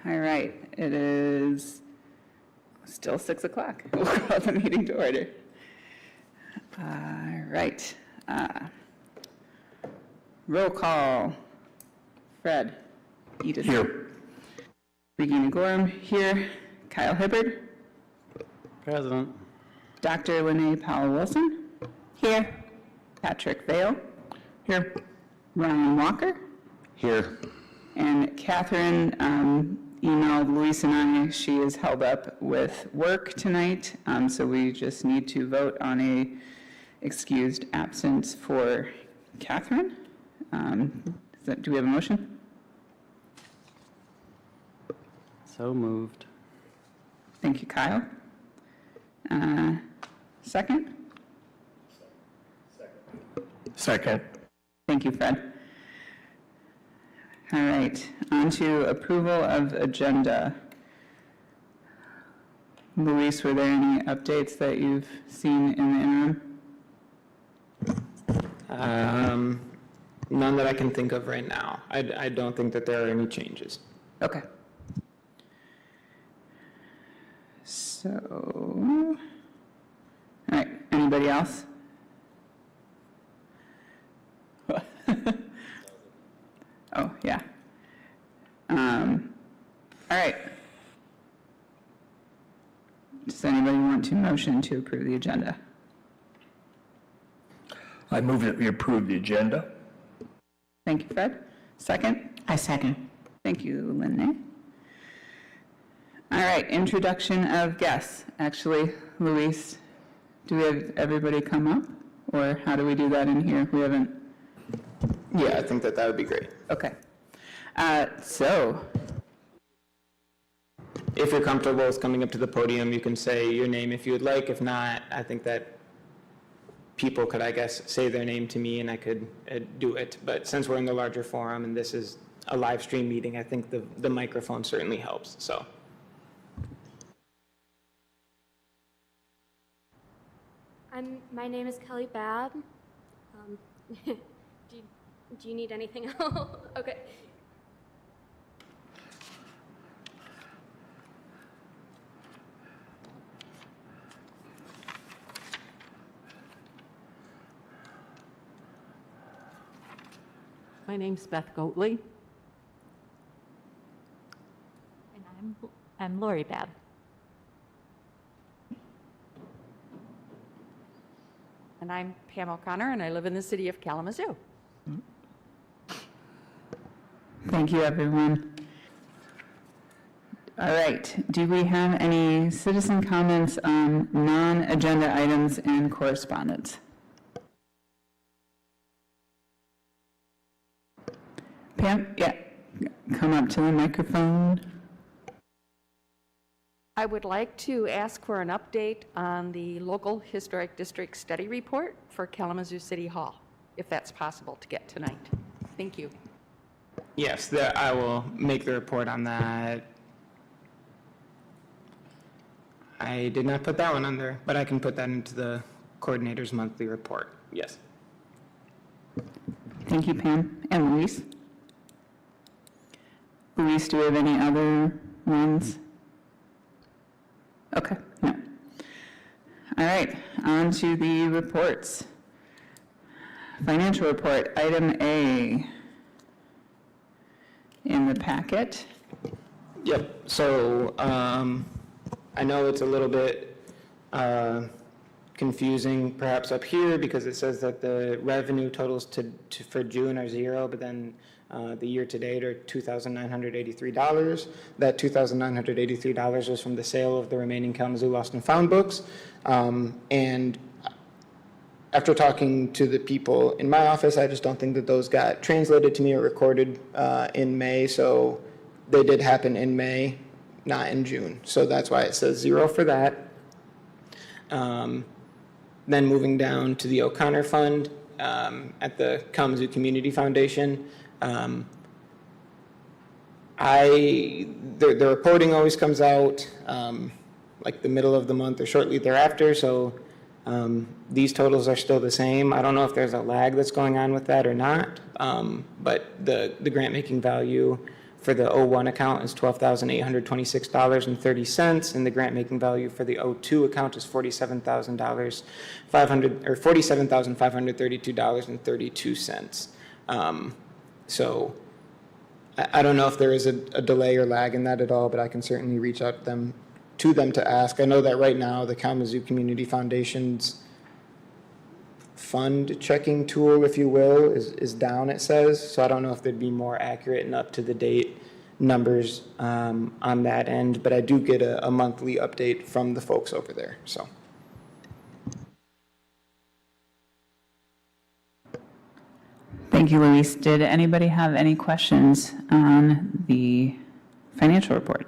All right, it is still 6 o'clock. We'll call the meeting to order. All right. Roll call. Fred. Edith. Here. Regina Gorham here. Kyle Hibbard. Present. Dr. Lene Powell-Wilson. Here. Patrick Vale. Here. Ryan Walker. Here. And Catherine emailed Luis and I. She is held up with work tonight, so we just need to vote on a excused absence for Catherine. Do we have a motion? So moved. Thank you, Kyle. Second? Second. Thank you, Fred. All right, on to approval of agenda. Luis, were there any updates that you've seen in the interim? None that I can think of right now. I don't think that there are any changes. Okay. So, all right, anybody else? Oh, yeah. All right. Does anybody want to motion to approve the agenda? I move that we approve the agenda. Thank you, Fred. Second? I second. Thank you, Lynn. All right, introduction of guests. Actually, Luis, do we have everybody come up? Or how do we do that in here? We haven't. Yeah, I think that would be great. Okay. So, If you're comfortable with coming up to the podium, you can say your name if you would like. If not, I think that people could, I guess, say their name to me and I could do it. But since we're in the larger forum and this is a live stream meeting, I think the microphone certainly helps. So. My name is Kelly Babb. Do you need anything else? Okay. My name's Beth Goatley. And I'm Lori Babb. And I'm Pam O'Connor, and I live in the city of Kalamazoo. thank you, everyone. All right, do we have any citizen comments on non-agenda items and correspondence? Pam, yeah, come up to the microphone. I would like to ask for an update on the local historic district study report for Kalamazoo City Hall, if that's possible to get tonight. Thank you. Yes, I will make the report on that. I did not put that one on there, but I can put that into the coordinator's monthly report. Yes. Thank you, Pam. And Luis? Luis, do we have any other ones? Okay, no. All right, on to the reports. Financial report, item A in the packet. Yep, so I know it's a little bit confusing perhaps up here because it says that the revenue totals for June are 0, but then the year to date are $2,983. That $2,983 was from the sale of the remaining Kalamazoo Lost and Found books. And after talking to the people in my office, I just don't think that those got translated to me or recorded in May. So they did happen in May, not in June. So that's why it says 0 for that. Then moving down to the O'Connor Fund at the Kalamazoo Community Foundation. The reporting always comes out like the middle of the month or shortly thereafter, so these totals are still the same. I don't know if there's a lag that's going on with that or not, but the grant making value for the '01 account is $12,826.30, and the grant making value for the '02 account is $47,532.32. So I don't know if there is a delay or lag in that at all, but I can certainly reach out to them to ask. I know that right now the Kalamazoo Community Foundation's fund checking tool, if you will, is down, it says. So I don't know if there'd be more accurate and up-to-the-date numbers on that end, but I do get a monthly update from the folks over there, so. Thank you, Luis. Did anybody have any questions on the financial report?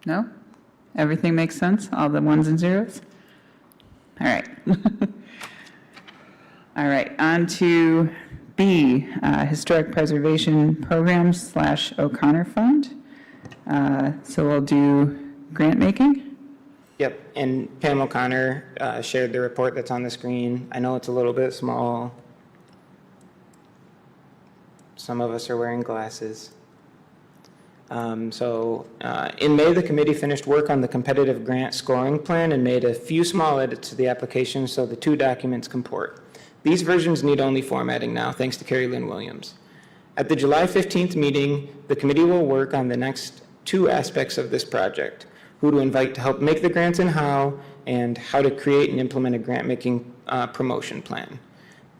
No? Everything makes sense? All the ones and zeros? All right. All right, on to B, Historic Preservation Program / O'Connor Fund. So we'll do grant making. Yep, and Pam O'Connor shared the report that's on the screen. I know it's a little bit small. Some of us are wearing glasses. In May, the committee finished work on the competitive grant scoring plan and made a few small edits to the application so the two documents comport. These versions need only formatting now, thanks to Carrie Lynn Williams. At the July 15th meeting, the committee will work on the next two aspects of this project: who to invite to help make the grants and how to create and implement a grant-making promotion plan.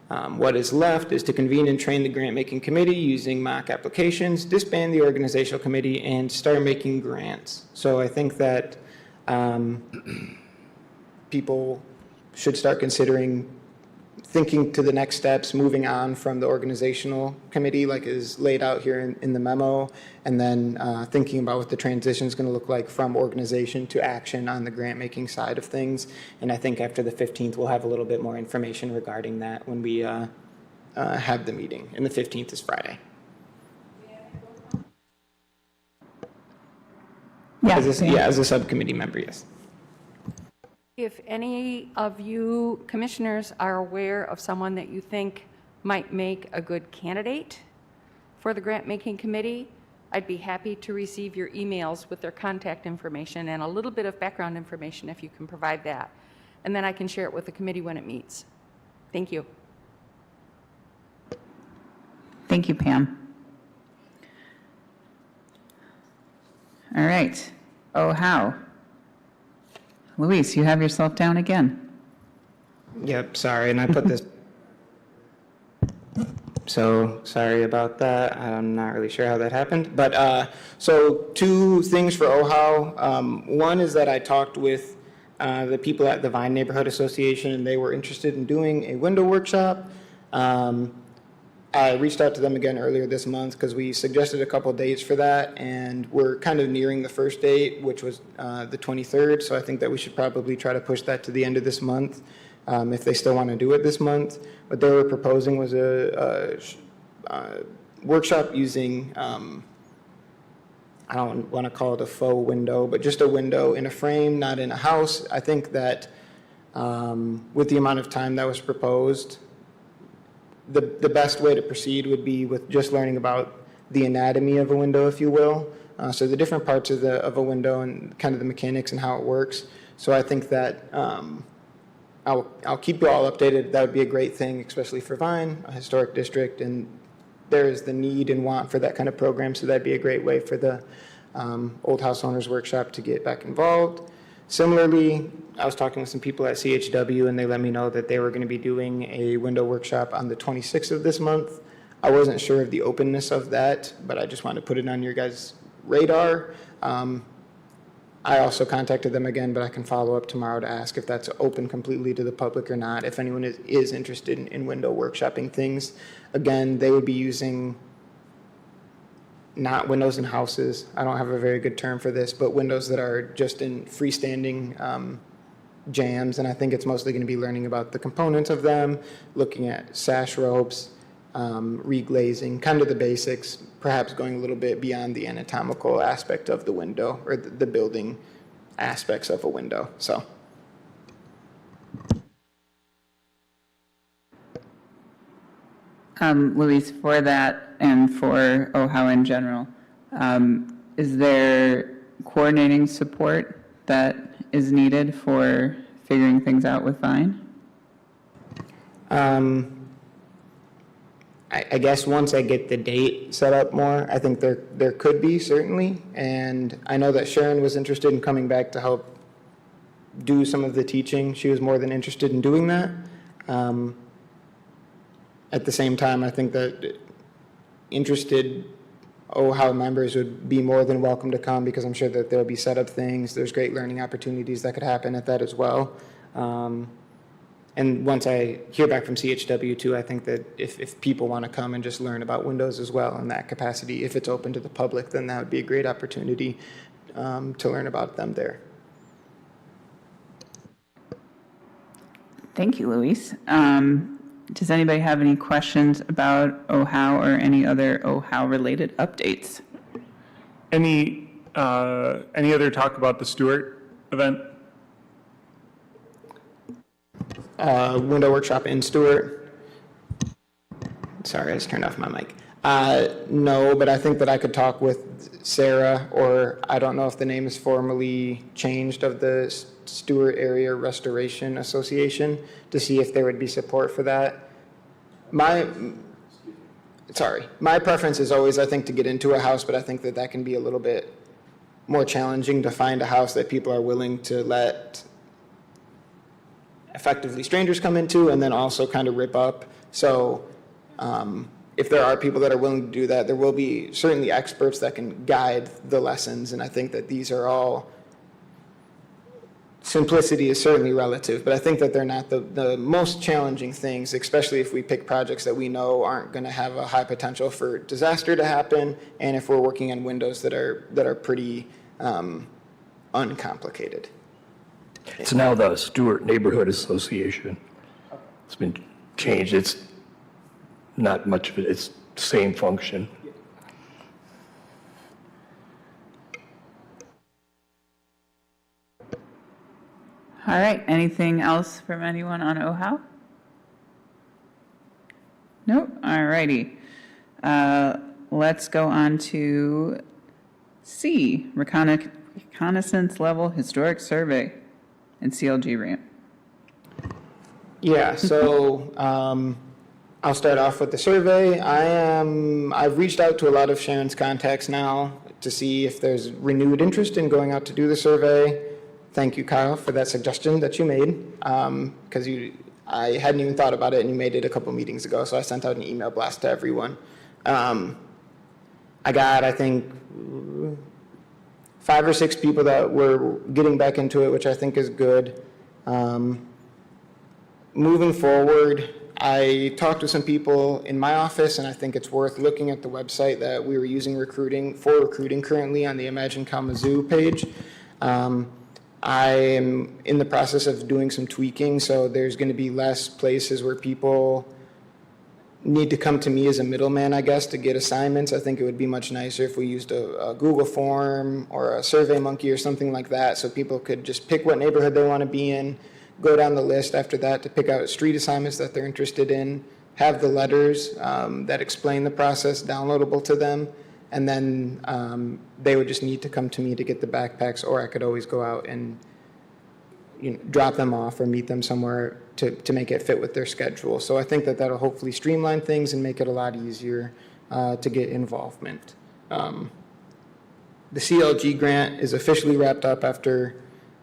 What is left is to convene and train the grant-making committee using mock applications, disband the organizational committee, and start making grants. So I think that people should start considering thinking to the next steps, moving on from the organizational committee like is laid out here in the memo, and then thinking about what the transition is going to look like from organization to action on the grant-making side of things. And I think after the 15th, we'll have a little bit more information regarding that when we have the meeting. And the 15th is Friday. Yeah. As a subcommittee member, yes. If any of you commissioners are aware of someone that you think might make a good candidate for the grant-making committee, I'd be happy to receive your emails with their contact information and a little bit of background information if you can provide that. And then I can share it with the committee when it meets. Thank you. Thank you, Pam. All right. Oh, how? Luis, you have yourself down again. Yep, sorry, and I put this. So sorry about that. I'm not really sure how that happened. But so two things for OHAO. One is that I talked with the people at the Vine Neighborhood Association, and they were interested in doing a window workshop. I reached out to them again earlier this month because we suggested a couple of dates for that, and we're kind of nearing the first date, which was the 23rd, so I think that we should probably try to push that to the end of this month if they still want to do it this month. What they were proposing was a workshop using, I don't want to call it a faux window, but just a window in a frame, not in a house. I think that with the amount of time that was proposed, the best way to proceed would be with just learning about the anatomy of a window, if you will. So the different parts of a window and kind of the mechanics and how it works. So I think that I'll keep you all updated. That would be a great thing, especially for Vine, a historic district, and there is the need and want for that kind of program. So that'd be a great way for the Old House Owners Workshop to get back involved. Similarly, I was talking with some people at CHW, and they let me know that they were going to be doing a window workshop on the 26th of this month. I wasn't sure of the openness of that, but I just wanted to put it on your guys' radar. I also contacted them again, but I can follow up tomorrow to ask if that's open completely to the public or not, if anyone is interested in window workshopping things. Again, they would be using not windows in houses. I don't have a very good term for this, but windows that are just in freestanding jams, and I think it's mostly going to be learning about the components of them, looking at sash ropes, reglazing, kind of the basics, perhaps going a little bit beyond the anatomical aspect of the window or the building aspects of a window. So. Luis, for that and for OHOW in general, is there coordinating support that is needed for figuring things out with Vine? I guess once I get the date set up more, I think there could be, certainly. And I know that Sharon was interested in coming back to help do some of the teaching. She was more than interested in doing that. At the same time, I think that interested OHOW members would be more than welcome to come, because I'm sure that there'll be set up things. There's great learning opportunities that could happen at that as well. And once I hear back from CHW too, I think that if people want to come and just learn about Windows as well in that capacity, if it's open to the public, then that would be a great opportunity to learn about them there. Thank you, Luis. Does anybody have any questions about OHOW or any other OHOW-related updates? Any other talk about the Stewart event? Window workshop in Stewart. Sorry, I just turned off my mic. No, but I think that I could talk with Sarah, or I don't know if the name is formally changed, of the Stewart Area Restoration Association, to see if there would be support for that. My preference is always, I think, to get into a house, but I think that that can be a little bit more challenging to find a house that people are willing to let effectively strangers come into and then also kind of rip up. So if there are people that are willing to do that, there will be certainly experts that can guide the lessons. And I think that these are all, simplicity is certainly relative, but I think that they're not the most challenging things, especially if we pick projects that we know aren't going to have a high potential for disaster to happen, and if we're working on windows that are pretty uncomplicated. It's now the Stewart Neighborhood Association. It's been changed. It's not much of it. It's the same function. All right, anything else from anyone on OHOW? Nope, all righty. Let's go on to C, Reconnaissance Level Historic Survey and CLG ramp. Yeah, so I'll start off with the survey. I've reached out to a lot of Sharon's contacts now to see if there's renewed interest in going out to do the survey. Thank you, Kyle, for that suggestion that you made, because I hadn't even thought about it, and you made it a couple meetings ago, so I sent out an email blast to everyone. I got, I think, 5 or 6 people that were getting back into it, which I think is good. Moving forward, I talked to some people in my office, and I think it's worth looking at the website that we were using for recruiting currently on the Imagine Kalamazoo page. I am in the process of doing some tweaking, so there's going to be less places where people need to come to me as a middleman, I guess, to get assignments. I think it would be much nicer if we used a Google form or a SurveyMonkey or something like that, so people could just pick what neighborhood they want to be in, go down the list after that to pick out street assignments that they're interested in, have the letters that explain the process downloadable to them, and then they would just need to come to me to get the backpacks, or I could always go out and drop them off or meet them somewhere to make it fit with their schedule. So I think that that'll hopefully streamline things and make it a lot easier to get involvement. The CLG grant is officially wrapped up after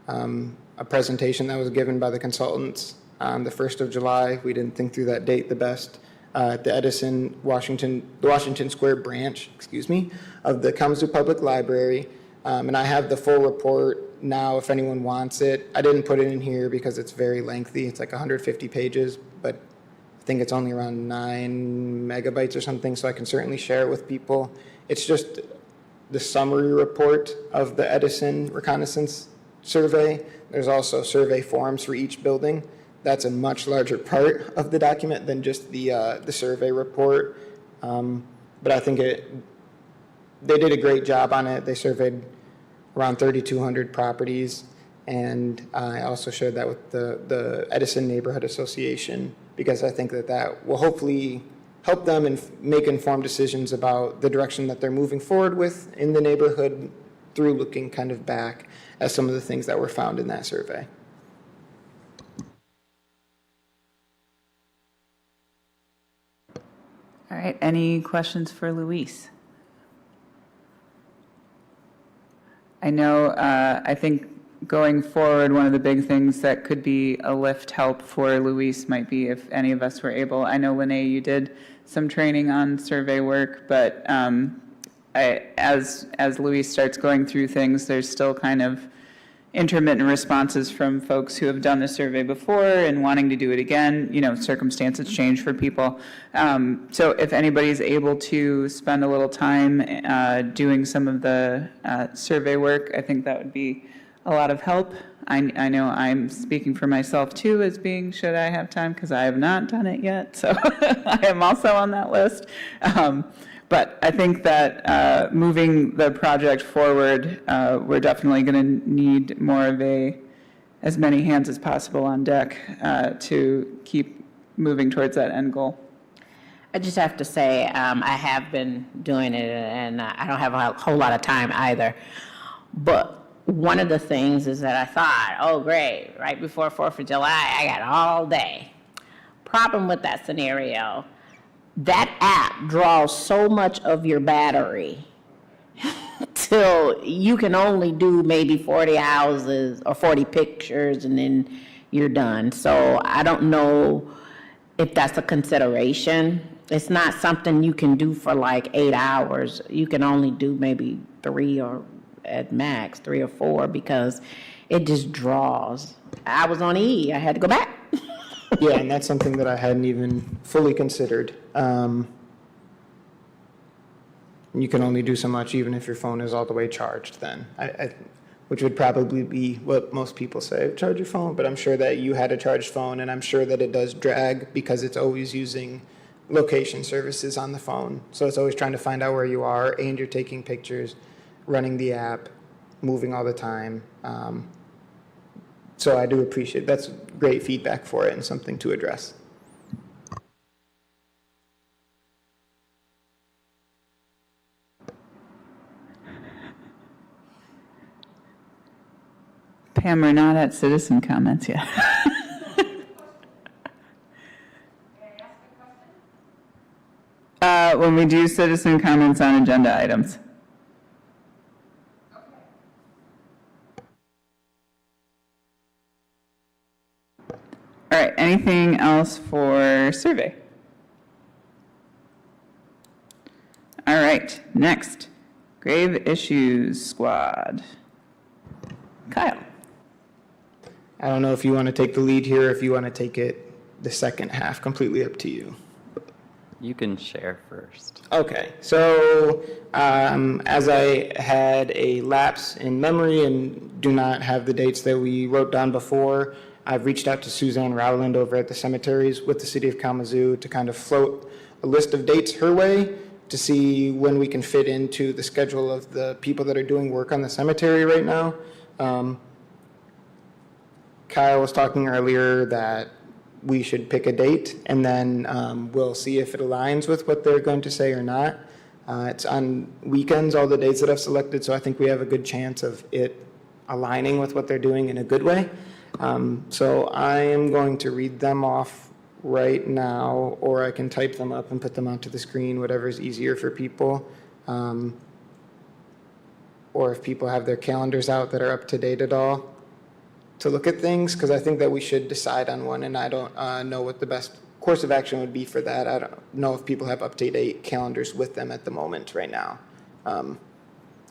a presentation that was given by the consultants on the 1st of July. We didn't think through that date the best. At the the Washington Square branch, of the Kamazu Public Library. And I have the full report now if anyone wants it. I didn't put it in here because it's very lengthy. It's like 150 pages, but I think it's only around 9 megabytes or something, so I can certainly share it with people. It's just the summary report of the Edison Reconnaissance Survey. There's also survey forms for each building. That's a much larger part of the document than just the survey report. But I think they did a great job on it. They surveyed around 3,200 properties, and I also shared that with the Edison Neighborhood Association, because I think that will hopefully help them and make informed decisions about the direction that they're moving forward with in the neighborhood through looking kind of back at some of the things that were found in that survey. All right, any questions for Luis? I know, I think going forward, one of the big things that could be a lift help for Luis might be if any of us were able, I know, Lene, you did some training on survey work, but as Luis starts going through things, there's still kind of intermittent responses from folks who have done the survey before and wanting to do it again. You know, circumstances change for people. So if anybody's able to spend a little time doing some of the survey work, I think that would be a lot of help. I know I'm speaking for myself too as being, should I have time? Because I have not done it yet. So I am also on that list. But I think that moving the project forward, we're definitely going to need more of as many hands as possible on deck to keep moving towards that end goal. I just have to say, I have been doing it, and I don't have a whole lot of time either. But one of the things is that I thought, oh, great, right before 4th of July, I got all day. Problem with that scenario, that app draws so much of your battery till you can only do maybe 40 houses or 40 pictures and then you're done. So I don't know if that's a consideration. It's not something you can do for like 8 hours. You can only do maybe 3 or at max 3 or 4 because it just draws. I was on E, I had to go back. Yeah, and that's something that I hadn't even fully considered. You can only do so much even if your phone is all the way charged then, which would probably be what most people say, charge your phone, but I'm sure that you had a charged phone, and I'm sure that it does drag because it's always using location services on the phone. So it's always trying to find out where you are, and you're taking pictures, running the app, moving all the time. So I do appreciate, that's great feedback for it and something to address. Pam, we're not at citizen comments yet. When we do citizen comments on agenda items. All right, anything else for survey? All right, next, grave issues squad. Kyle. I don't know if you want to take the lead here, if you want to take it the second half, completely up to you. You can share first. Okay, so as I had a lapse in memory and do not have the dates that we wrote down before, I've reached out to Suzanne Rowland over at the cemeteries with the city of Kalamazoo to kind of float a list of dates her way to see when we can fit into the schedule of the people that are doing work on the cemetery right now. Kyle was talking earlier that we should pick a date, and then we'll see if it aligns with what they're going to say or not. It's on weekends, all the dates that I've selected, so I think we have a good chance of it aligning with what they're doing in a good way. So I am going to read them off right now, or I can type them up and put them onto the screen, whatever is easier for people. Or if people have their calendars out that are up to date at all to look at things, because I think that we should decide on one, and I don't know what the best course of action would be for that. I don't know if people have up-to-date calendars with them at the moment right now.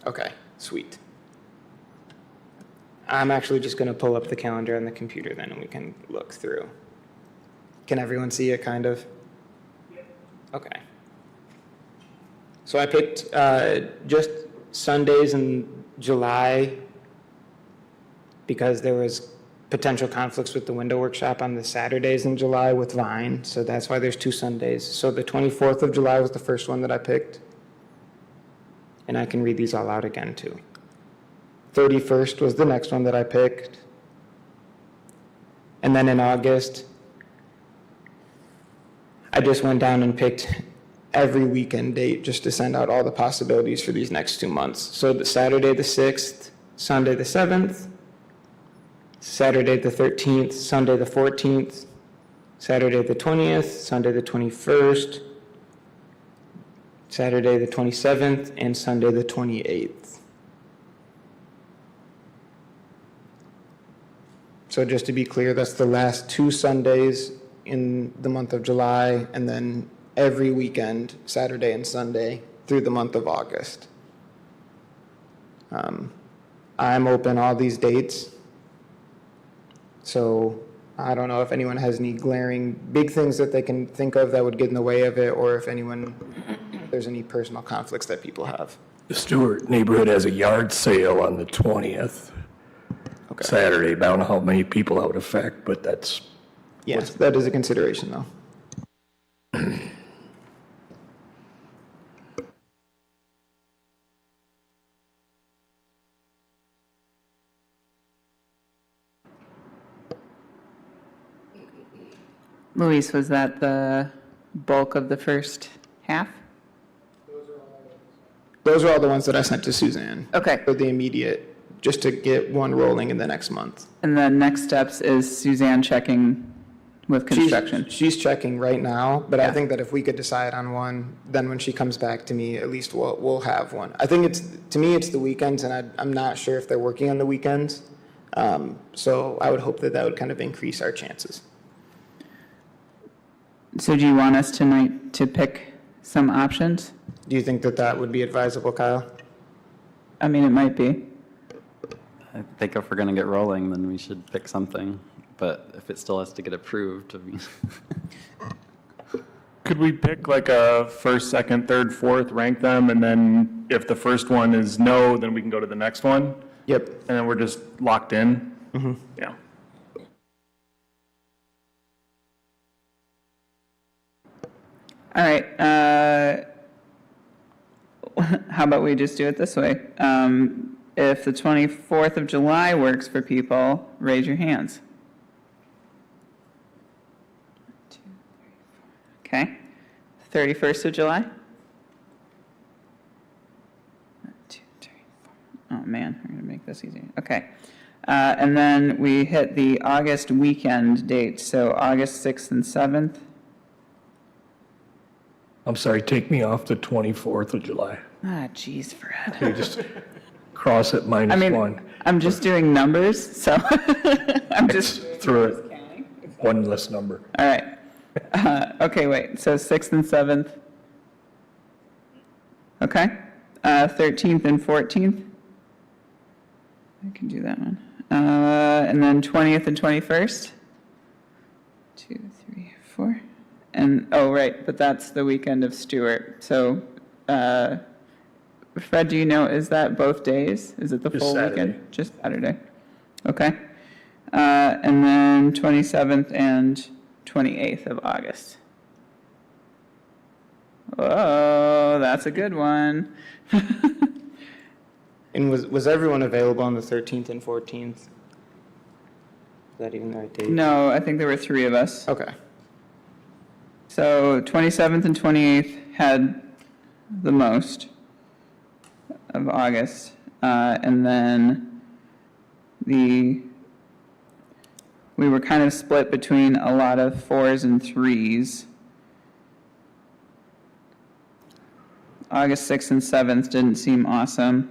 Okay, sweet. I'm actually just going to pull up the calendar on the computer then, and we can look through. Can everyone see it, kind of? Okay. So I picked just Sundays in July because there was potential conflicts with the window workshop on the Saturdays in July with Vine, so that's why there's 2 Sundays. So the 24th of July was the first one that I picked, and I can read these all out again too. 31st was the next one that I picked, and then in August, I just went down and picked every weekend date just to send out all the possibilities for these next 2 months. So the Saturday the 6th, Sunday the 7th, Saturday the 13th, Sunday the 14th, Saturday the 20th, Sunday the 21st, Saturday the 27th, and Sunday the 28th. So just to be clear, that's the last 2 Sundays in the month of July, and then every weekend, Saturday and Sunday, through the month of August. I'm open all these dates. So I don't know if anyone has any glaring big things that they can think of that would get in the way of it, or if there's any personal conflicts that people have. The Stewart neighborhood has a yard sale on the 20th, Okay. Saturday. I don't know how many people that would affect, but that's, Yes, that is a consideration, though. Luis, was that the bulk of the first half? Those are all the ones that I sent to Suzanne. Okay. For the immediate, just to get one rolling in the next month. And the next steps is Suzanne checking with construction. She's checking right now, but I Yeah. think that if we could decide on one, then when she comes back to me, at least we'll have one. I think to me, it's the weekends, and I'm not sure if they're working on the weekends. So I would hope that would kind of increase our chances. So do you want us tonight to pick some options? Do you think that would be advisable, Kyle? I mean, it might be. I think if we're going to get rolling, then we should pick something. But if it still has to get approved, I mean, Could we pick like a first, second, third, fourth, rank them, and then if the first one is no, then we can go to the next one? Yep. And then we're just locked in? Yeah. All right. How about we just do it this way? If the 24th of July works for people, raise your hands. Okay. 31st of July? 1, 2, 3, 4. Oh, man, we're going to make this easy. Okay. And then we hit the August weekend date, so August 6th and 7th. I'm sorry, take me off the 24th of July. Ah, geez, Fred. You just cross it I mean, -1. I'm just doing numbers, so I'm just. Through it, one less number. All right. Okay, wait, so 6th and 7th. Okay. 13th and 14th. I can do that one. And then 20th and 21st. 2, 3, 4. And, oh, right, but that's the weekend of Stewart. So, Fred, do you know, is that both days? Is it the Just full Saturday. weekend? Just Saturday. Okay. And then 27th and 28th of August. Oh, that's a good one. And was everyone available on the 13th and 14th? Is that even the right date? No, I think there were 3 of us. Okay. So 27th and 28th had the most of August. And then we were kind of split between a lot of 4s and 3s. August 6th and 7th didn't seem awesome.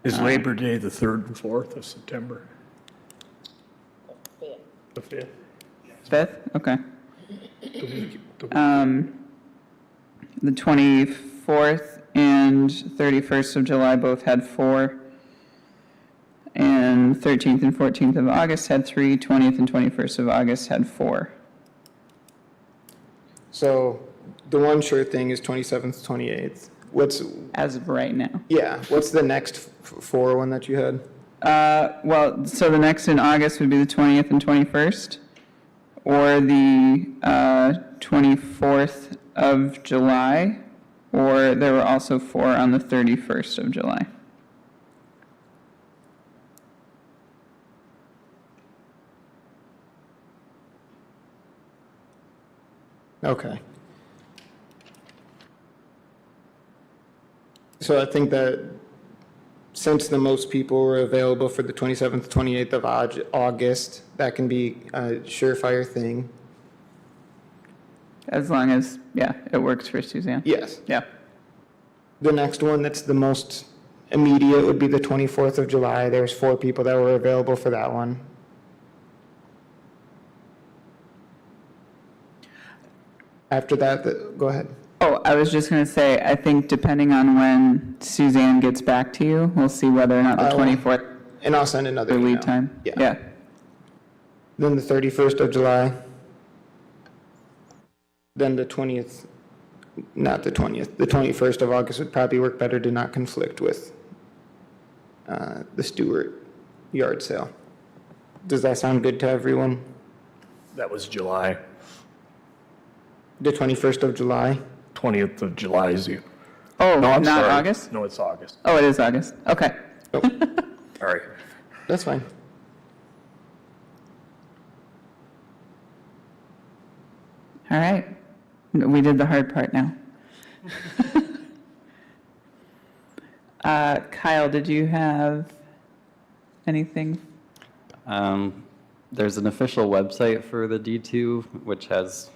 Is Labor Day the 3rd and 4th of September? The 5th. 5th? Okay. The The 24th and 31st of July both had 4. And 13th and 14th of August had 3. 20th and 21st of August had 4. So the one sure thing is 27th, 28th. As of right now. What's the next 4 one that you had? Well, so the next in August would be the 20th and 21st, or the 24th of July, or there were also 4 on the 31st of July. Okay. So I think that since the most people were available for the 27th, 28th of August, that can be a surefire thing. As long as, yeah, it works for Suzanne. Yes. Yeah. The next one that's the most immediate would be the 24th of July. There's 4 people that were available for that one. After that, go ahead. Oh, I was just going to say, I think depending on when Suzanne gets back to you, we'll see whether or not the 24th And I'll send another is email. lead time. Yeah. Yeah. Then the 31st of July. Then the 20th, not the 20th, the 21st of August would probably work better to not conflict with the Stewart yard sale. Does that sound good to everyone? That was July. The 21st of July? 20th of July is the, Oh, no, I'm not sorry. August? No, it's August. Oh, it is August. Okay. Sorry. That's fine. All right. We did the hard part now. Kyle, did you have anything? There's an official website for the D2, which has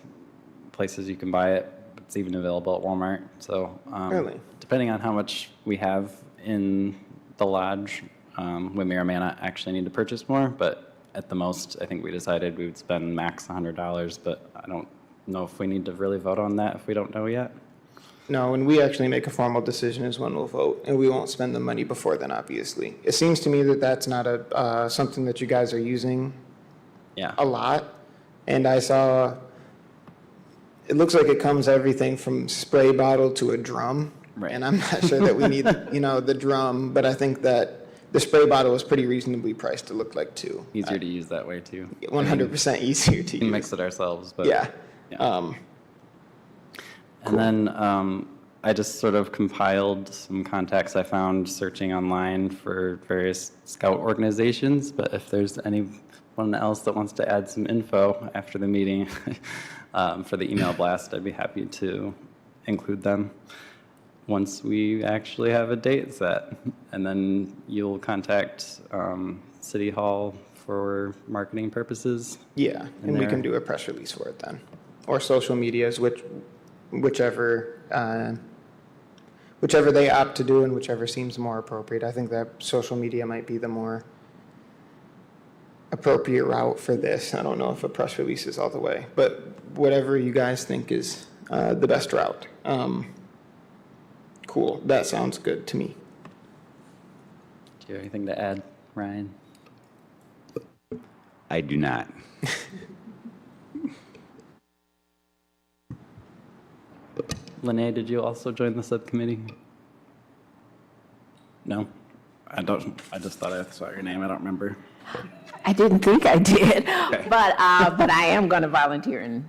places you can buy it. It's even available at Walmart. So Really? depending on how much we have in the lodge, we may or may not actually need to purchase more. But at the most, I think we decided we would spend max $100. But I don't know if we need to really vote on that if we don't know yet. No, when we actually make a formal decision is when we'll vote, and we won't spend the money before then, obviously. It seems to me that that's not something that you guys are using Yeah. a lot. And I saw, it looks like it comes everything from spray bottle to a drum. Right. And I'm not sure that we need, the drum, but I think that the spray bottle is pretty reasonably priced to look like too. Easier to use that way too. 100% easier to We can use. mix it ourselves, but Yeah. yeah. And then I just sort of compiled some contacts I found searching online for various scout organizations, but if there's anyone else that wants to add some info after the meeting for the email blast, I'd be happy to include them once we actually have a date set. And then you'll contact City Hall for marketing purposes. Yeah, and we can do a press release for it then. Or social medias, whichever they opt to do and whichever seems more appropriate. I think that social media might be the more appropriate route for this. I don't know if a press release is all the way, but whatever you guys think is the best route. Cool, that sounds good to me. Do you have anything to add, Ryan? I do not. Lene, did you also join the subcommittee? No? I just thought I saw your name. I don't remember. I didn't think I did, but I am going to volunteer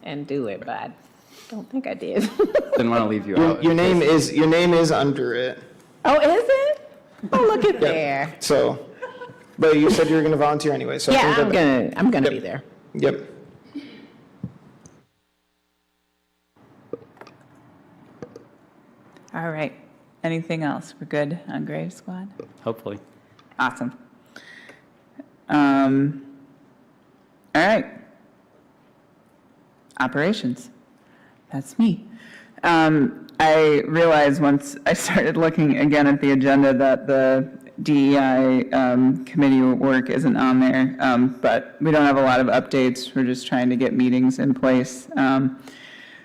and do it, but I don't think I did. Didn't want to leave you out. Your name is under it. Oh, is it? Oh, look at there. So, but you said you were going to volunteer anyway, so I Yeah, think that- I'm gonna Yep. be there. Yep. All right. Anything else? We're good on Grave Squad? Hopefully. Awesome. All right. Operations. That's me. I realized once I started looking again at the agenda that the DEI committee work isn't on there, but we don't have a lot of updates. We're just trying to get meetings in place.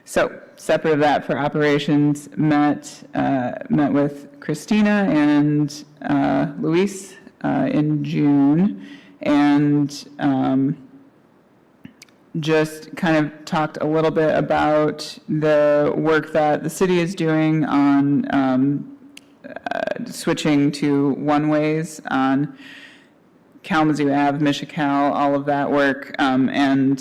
So separate of that, for operations, met with Christina and Luis in June, and just kind of talked a little bit about the work that the city is doing on switching to one-ways on Kalamazoo Ave, Michical, all of that work. And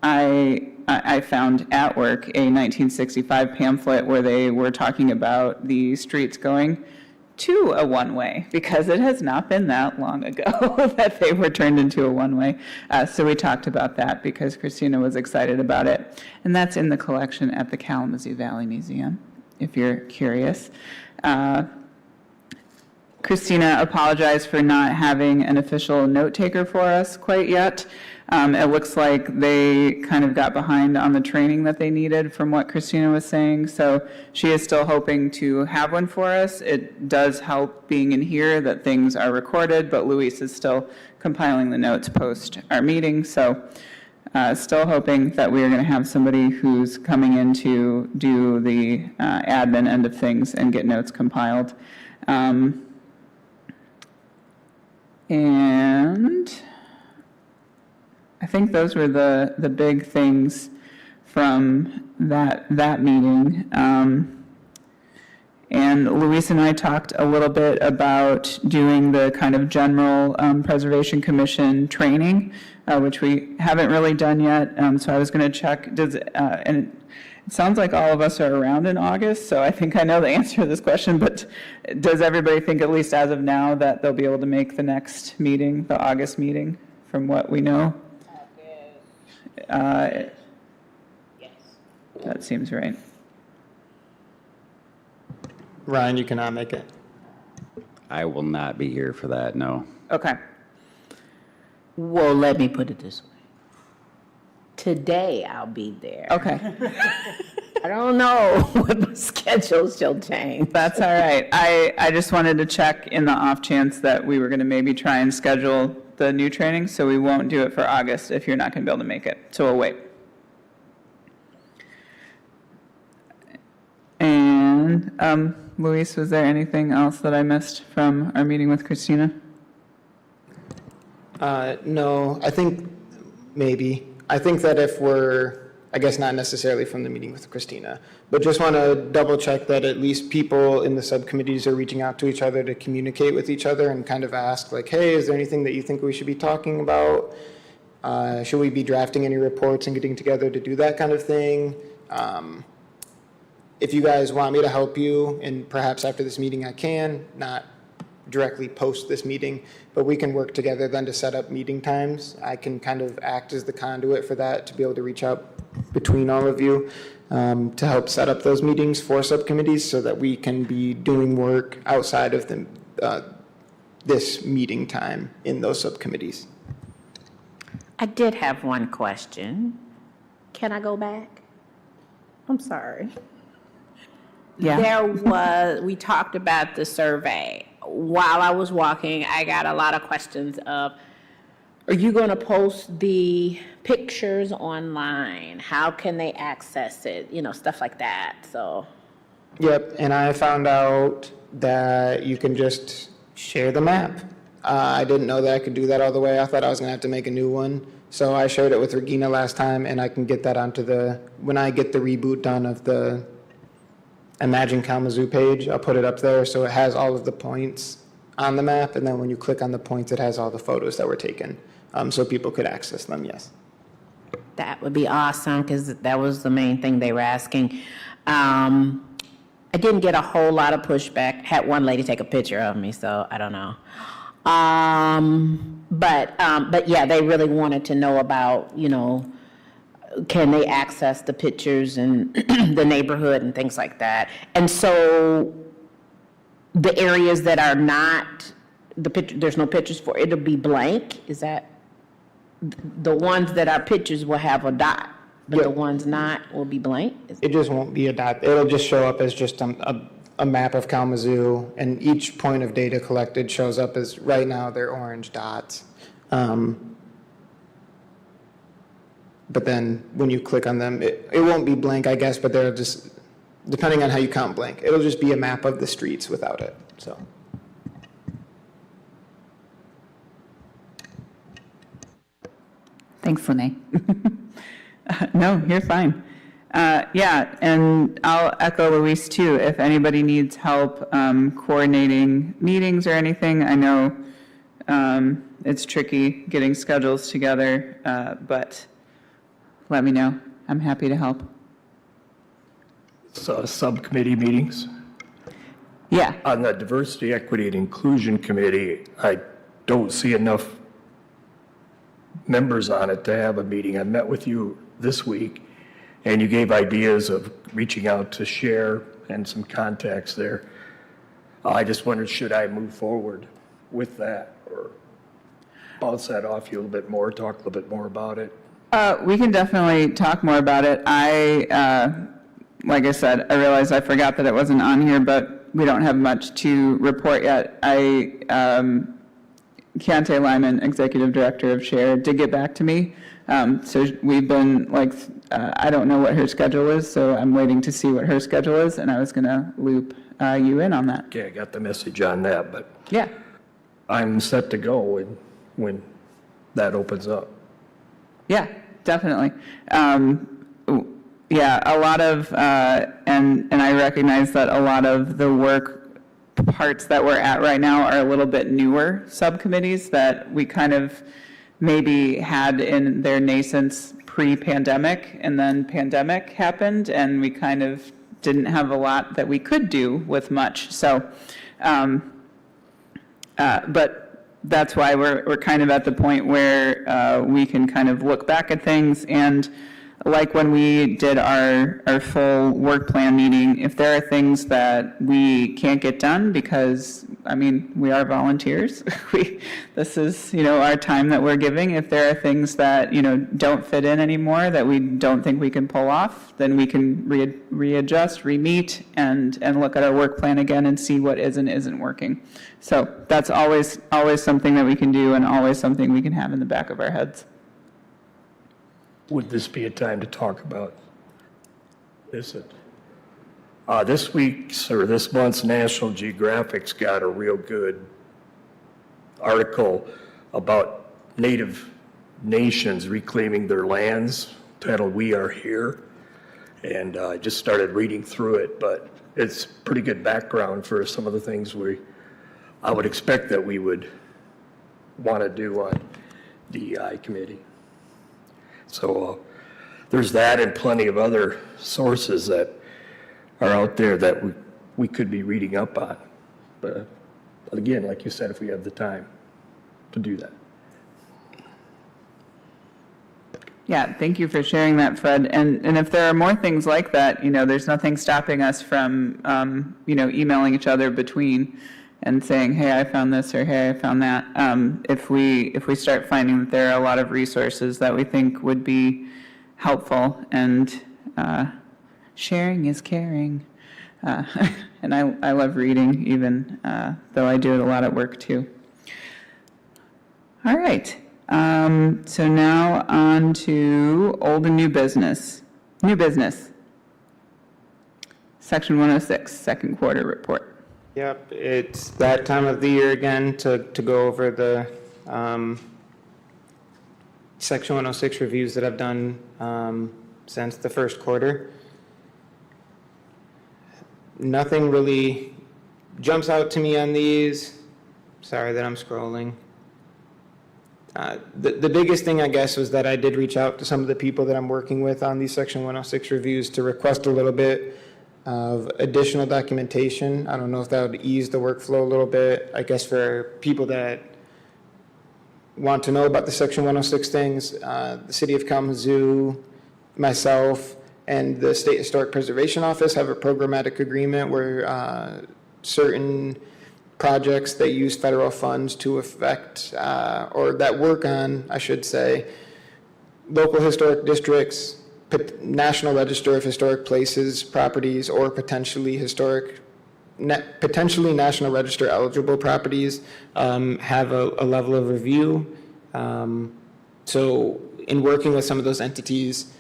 I found at work a 1965 pamphlet where they were talking about the streets going to a one-way, because it has not been that long ago that they were turned into a one-way. So we talked about that because Christina was excited about it. And that's in the collection at the Kalamazoo Valley Museum, if you're curious. Christina apologized for not having an official note taker for us quite yet. It looks like they kind of got behind on the training that they needed from what Christina was saying. So she is still hoping to have one for us. It does help being in here that things are recorded, but Luis is still compiling the notes post our meeting. So still hoping that we are going to have somebody who's coming in to do the admin end of things and get notes compiled. And I think those were the big things from that meeting. And Luis and I talked a little bit about doing the kind of general Preservation Commission training, which we haven't really done yet. So I was going to check, and it sounds like all of us are around in August, so I think I know the answer to this question, but does everybody think, at least as of now, that they'll be able to make the next meeting, the August meeting, from what we know? Yes. That seems right. Ryan, you cannot make it. I will not be here for that, no. Okay. Well, let me put it this way. Today I'll be there. Okay. I don't know what the schedule shall change. That's all right. I just wanted to check in the off chance that we were going to maybe try and schedule the new training, so we won't do it for August if you're not going to be able to make it. So we'll wait. And Luis, was there anything else that I missed from our meeting with Christina? No, I think maybe. I think that if we're, I guess not necessarily from the meeting with Christina, but just want to double check that at least people in the subcommittees are reaching out to each other to communicate with each other and kind of ask like, hey, is there anything that you think we should be talking about? Should we be drafting any reports and getting together to do that kind of thing? If you guys want me to help you, and perhaps after this meeting I can, not directly post this meeting, but we can work together then to set up meeting times. I can kind of act as the conduit for that, to be able to reach out between all of you to help set up those meetings for subcommittees so that we can be doing work outside of this meeting time in those subcommittees. I did have one question. Can I go back? I'm sorry. Yeah. We talked about the survey. While I was walking, I got a lot of questions of, are you going to post the pictures online? How can they access it? You know, stuff like that, so. Yep, and I found out that you can just share the map. I didn't know that I could do that all the way. I thought I was going to have to make a new one. So I shared it with Regina last time, and I can get that onto when I get the reboot done of the Imagine Kalamazoo page, I'll put it up there so it has all of the points on the map, and then when you click on the points, it has all the photos that were taken, so people could access them, yes. That would be awesome, because that was the main thing they were asking. I didn't get a whole lot of pushback. Had one lady take a picture of me, so I don't know. But yeah, they really wanted to know about, you know, can they access the pictures and the neighborhood and things like that. And so the areas that are not, there's no pictures for, it'll be blank, is that? The ones that are pictures will have a dot, but Yep. the ones not will be blank? It just won't be a dot. It'll just show up as just a map of Kalamazoo, and each point of data collected shows up as, right now, they're orange dots. But then when you click on them, it won't be blank, I guess, but they'll just, depending on how you count blank, it'll just be a map of the streets without it, so. Thanks, Lene. No, you're fine. Yeah, and I'll echo Luis too. If anybody needs help coordinating meetings or anything, I know it's tricky getting schedules together, but let me know. I'm happy to help. So subcommittee meetings. Yeah, On the Diversity, Equity, and Inclusion Committee, I don't see enough members on it to have a meeting. I met with you this week, and you gave ideas of reaching out to share and some contacts there. I just wondered, should I move forward with that, or bounce that off you a little bit more, talk a little bit more about it? we can definitely talk more about it. Like I said, I realized I forgot that it wasn't on here, but we don't have much to report yet. Keontae Lyman, Executive Director of SHARE, did get back to me. So we've been I don't know what her schedule is, so I'm waiting to see what her schedule is, and I was going to loop you in on that. Okay, I got the message on that, but Yeah, I'm set to go when that opens up. yeah, definitely. Yeah, a lot of, and I recognize that a lot of the work parts that we're at right now are a little bit newer subcommittees that we kind of maybe had in their nascence pre-pandemic, and then pandemic happened, and we kind of didn't have a lot that we could do with much. So, but that's why we're kind of at the point where we can kind of look back at things, and like when we did our full work plan meeting, if there are things that we can't get done because, I mean, we are volunteers, this is, our time that we're giving. If there are things that, don't fit in anymore that we don't think we can pull off, then we can readjust, re-meet, and look at our work plan again and see what is and isn't working. So that's always something that we can do, and always something we can have in the back of our heads. Would this be a time to talk about? Is it? This month's National Geographic's got a real good article about Native nations reclaiming their lands, titled "We Are Here," and I just started reading through it, but it's pretty good background for some of the things I would expect that we would want to do on DEI committee. So there's that, and plenty of other sources that are out there that we could be reading up on. But again, like you said, if we have the time to do that. Yeah, thank you for sharing that, Fred. And if there are more things like that, there's nothing stopping us from, emailing each other between and saying, hey, I found this, or hey, I found that. If we start finding that there are a lot of resources that we think would be helpful, and sharing is caring. And I love reading, even though I do a lot at work too. All right. So now on to old and new business. New business. Section 106, second quarter report. Yep, it's that time of the year again to go over the Section 106 reviews that I've done since the first quarter. Nothing really jumps out to me on these. Sorry that I'm scrolling. The biggest thing, I guess, was that I did reach out to some of the people that I'm working with on these Section 106 reviews to request a little bit of additional documentation. I don't know if that would ease the workflow a little bit. I guess for people that want to know about the Section 106 things, the City of Kalamazoo, myself, and the State Historic Preservation Office have a programmatic agreement where certain projects that use federal funds to affect, or that work on, I should say, local historic districts, National Register of Historic Places, properties, or potentially National Register eligible properties have a level of review. So in working with some of those entities,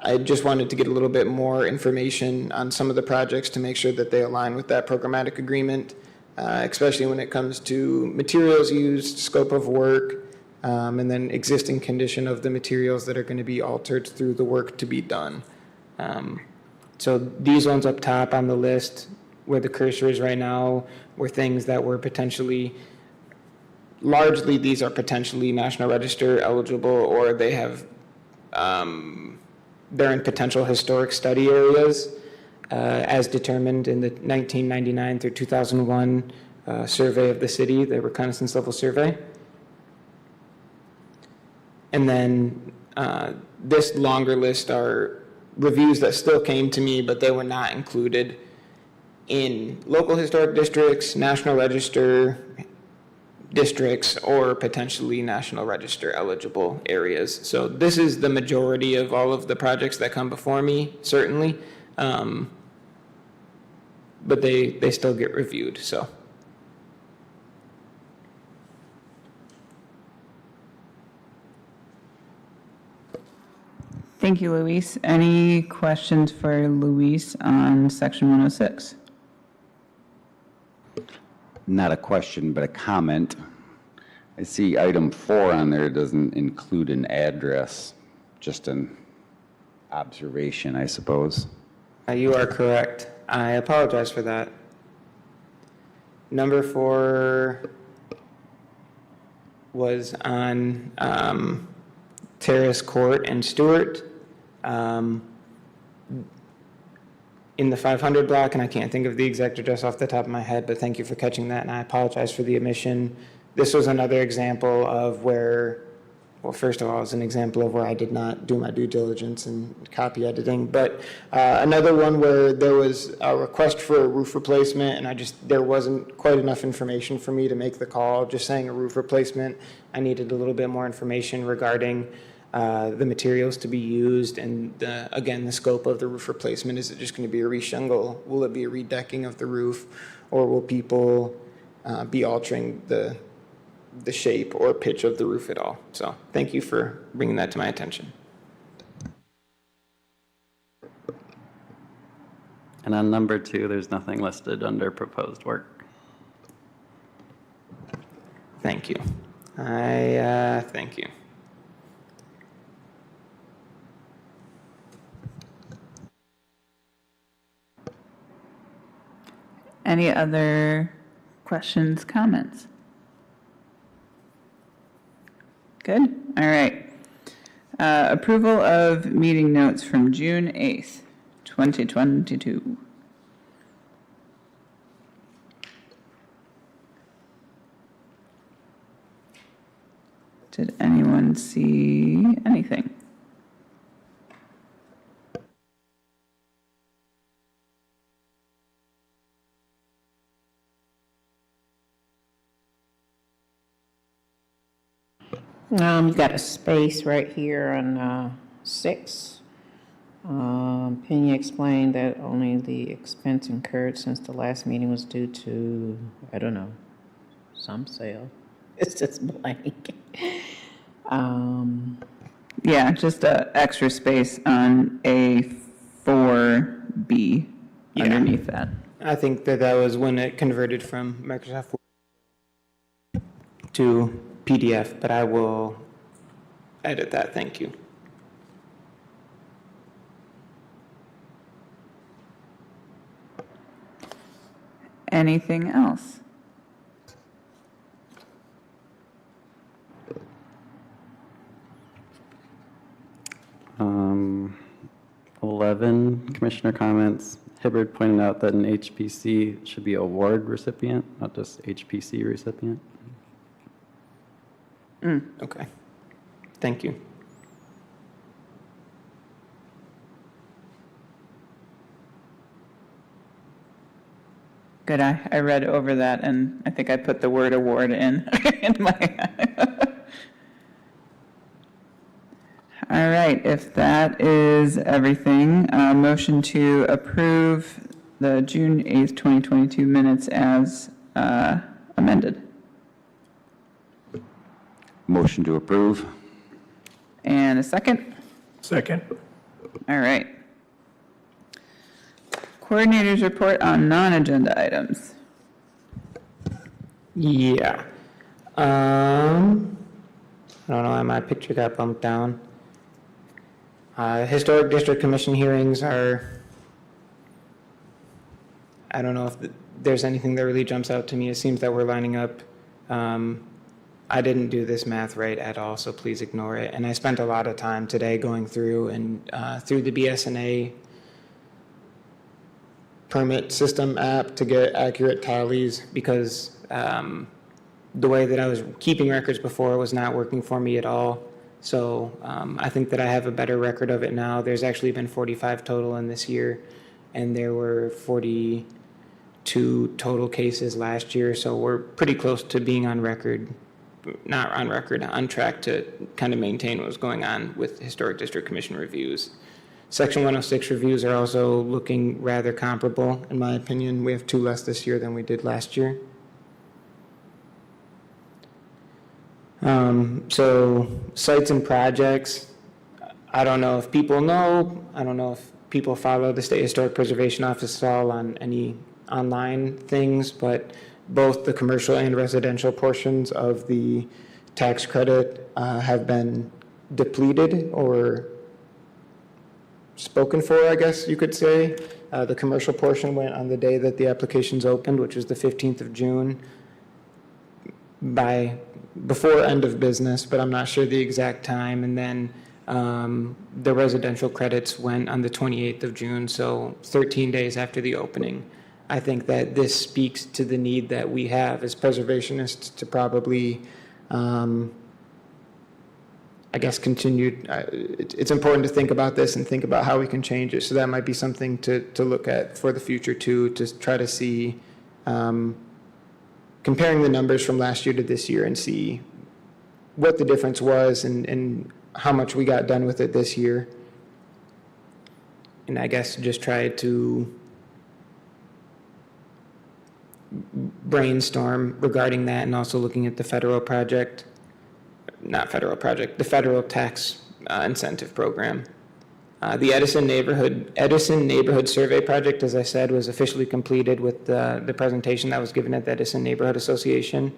I just wanted to get a little bit more information on some of the projects to make sure that they align with that programmatic agreement, especially when it comes to materials used, scope of work, and then existing condition of the materials that are going to be altered through the work to be done. So these ones up top on the list, where the cursor is right now, were things that were potentially, largely these are potentially National Register eligible, or they have, they're in potential historic study areas. as determined in the 1999 through 2001 survey of the city, the reconnaissance level survey. And then this longer list are reviews that still came to me, but they were not included in local historic districts, National Register districts, or potentially National Register eligible areas. So this is the majority of all of the projects that come before me, certainly. But they still get reviewed, so. Thank you, Luis. Any questions for Luis on section 106? Not a question, but a comment. I see item 4 on there doesn't include an address, just an observation, I suppose. You are correct. I apologize for that. Number 4 was on Terrace Court and Stewart in the 500 block, and I can't think of the exact address off the top of my head, but thank you for catching that, and I apologize for the omission. This was another example of where, well, first of all, it's an example of where I did not do my due diligence and copy editing, but another one where there was a request for a roof replacement, and there wasn't quite enough information for me to make the call. Just saying a roof replacement, I needed a little bit more information regarding the materials to be used, and again, the scope of the roof replacement. Is it just going to be a reshingle? Will it be a redecking of the roof? Or will people be altering the shape or pitch of the roof at all? So thank you for bringing that to my attention. And on number 2, there's nothing listed under proposed work. Thank you. Thank you. Any other questions, comments? Good, all right. Approval of meeting notes from June 8th, 2022. Did anyone see anything? You got a space right here on 6. Penny explained that only the expense incurred since the last meeting was due to, I don't know, some sale. It's just blank. Yeah, just a extra space on A4B underneath that. I think that was when it converted from Microsoft Word to PDF, but I will edit that. Thank you. Anything else? Um, 11, commissioner comments. Hibbard pointed out that an HPC should be award recipient, not just HPC recipient. Okay. Thank you. Good, I read over that, and I think I put the word award in my... All right, if that is everything, motion to approve the June 8th, 2022 minutes as amended. Motion to approve. And a second? Second. All right. Coordinators report on non-agenda items. Yeah. I don't know why my picture got bumped down. Historic District Commission hearings are, I don't know if there's anything that really jumps out to me. It seems that we're lining up. I didn't do this math right at all, so please ignore it. And I spent a lot of time today going through and through the BSNA permit system app to get accurate tallies because the way that I was keeping records before was not working for me at all. So I think that I have a better record of it now. There's actually been 45 total in this year, and there were 42 total cases last year. So we're pretty close to being on record, not on record, on track to kind of maintain what was going on with Historic District Commission reviews. Section 106 reviews are also looking rather comparable, in my opinion. We have 2 less this year than we did last year. So sites and projects, I don't know if people know, I don't know if people follow the State Historic Preservation Office at all on any online things, but both the commercial and residential portions of the tax credit have been depleted or spoken for, I guess you could say. The commercial portion went on the day that the applications opened, which was the 15th of June, before end of business, but I'm not sure the exact time. And then the residential credits went on the 28th of June, so 13 days after the opening. I think that this speaks to the need that we have as preservationists to probably, I guess, continue. It's important to think about this and think about how we can change it. So that might be something to look at for the future too, to try to see, comparing the numbers from last year to this year and see what the difference was and how much we got done with it this year. And I guess just try to brainstorm regarding that, and also looking at the federal project, the federal tax incentive program. The Edison Neighborhood Survey Project, as I said, was officially completed with the presentation that was given at the Edison Neighborhood Association.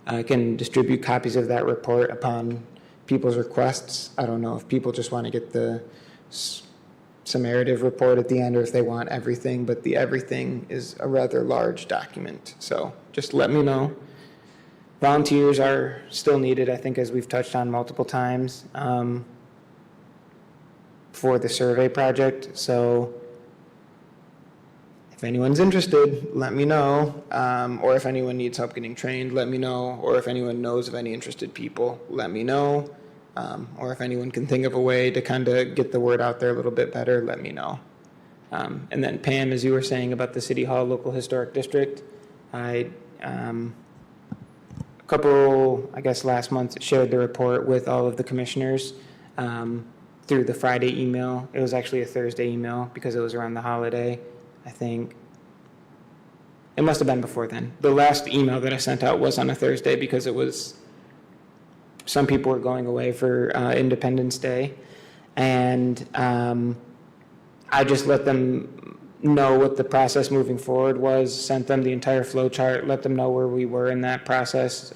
I can distribute copies of that report upon people's requests. I don't know if people just want to get the summative report at the end or if they want everything, but the everything is a rather large document. So just let me know. Volunteers are still needed, I think, as we've touched on multiple times, for the survey project. So if anyone's interested, let me know. Or if anyone needs help getting trained, let me know. Or if anyone knows of any interested people, let me know. Or if anyone can think of a way to kind of get the word out there a little bit better, let me know. And then Pam, as you were saying about the City Hall Local Historic District, I, a couple, I guess last month, shared the report with all of the commissioners through the Friday email. It was actually a Thursday email because it was around the holiday, I think. It must have been before then. The last email that I sent out was on a Thursday because it was, some people were going away for Independence Day. And I just let them know what the process moving forward was, sent them the entire flow chart, let them know where we were in that process.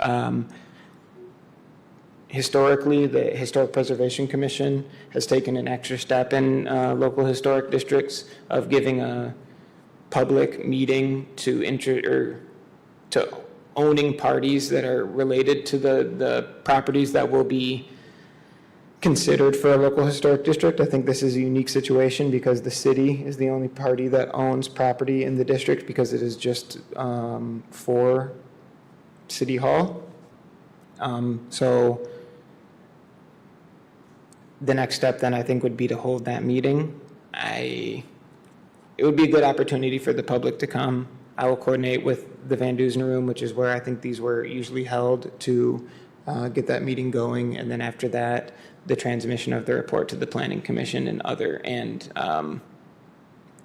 Historically, the Historic Preservation Commission has taken an extra step in local historic districts of giving a public meeting to owning parties that are related to the properties that will be considered for a local historic district. I think this is a unique situation because the city is the only party that owns property in the district because it is just for City Hall. So the next step then I think would be to hold that meeting. It would be a good opportunity for the public to come. I will coordinate with the Van Dusen Room, which is where I think these were usually held, to get that meeting going. And then after that, the transmission of the report to the Planning Commission and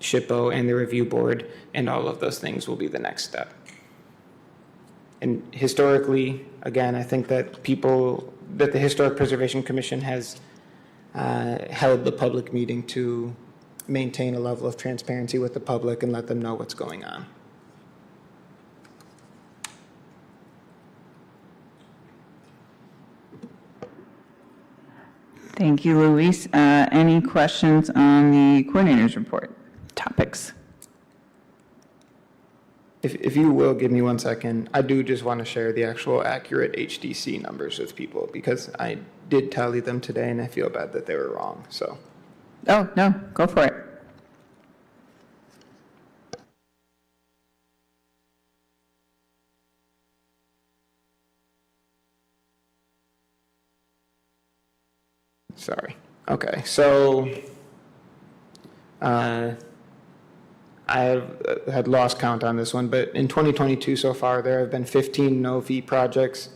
SHPO and the review board, and all of those things will be the next step. And historically, again, I think that the Historic Preservation Commission has held the public meeting to maintain a level of transparency with the public and let them know what's going on. Thank you, Luis. Any questions on the coordinator's report? Topics? If you will give me 1 second, I do just want to share the actual accurate HDC numbers with people because I did tally them today and I feel bad that they were wrong, so. Oh, no, go for it. Okay, so I had lost count on this one, but in 2022 so far, there have been 15 no-fee projects,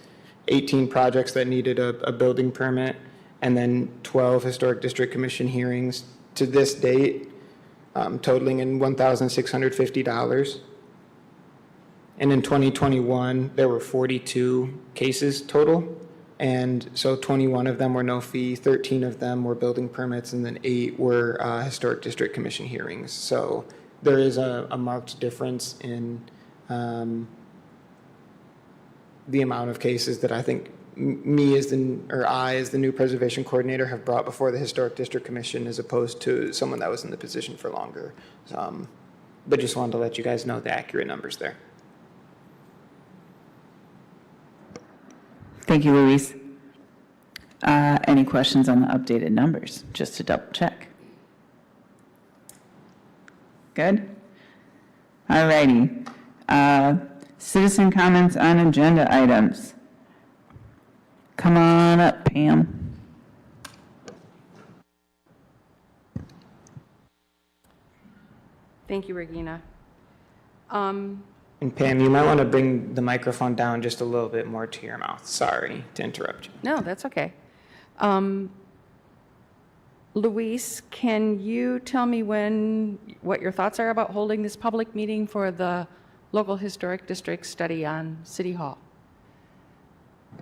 18 projects that needed a building permit, and then 12 Historic District Commission hearings to this date, totaling in $1,650. And in 2021, there were 42 cases total. And so 21 of them were no fee, 13 of them were building permits, and then 8 were Historic District Commission hearings. So there is a marked difference in the amount of cases that I think I as the new preservation coordinator have brought before the Historic District Commission as opposed to someone that was in the position for longer. But just wanted to let you guys know the accurate numbers there. Thank you, Luis. Any questions on the updated numbers, just to double check? Good? All righty. Citizen comments on agenda items. Come on up, Pam. Thank you, Regina. And Pam, you might want to bring the microphone down just a little bit more to your mouth. Sorry to interrupt you. No, that's okay. Luis, can you tell me what your thoughts are about holding this public meeting for the local historic district study on City Hall?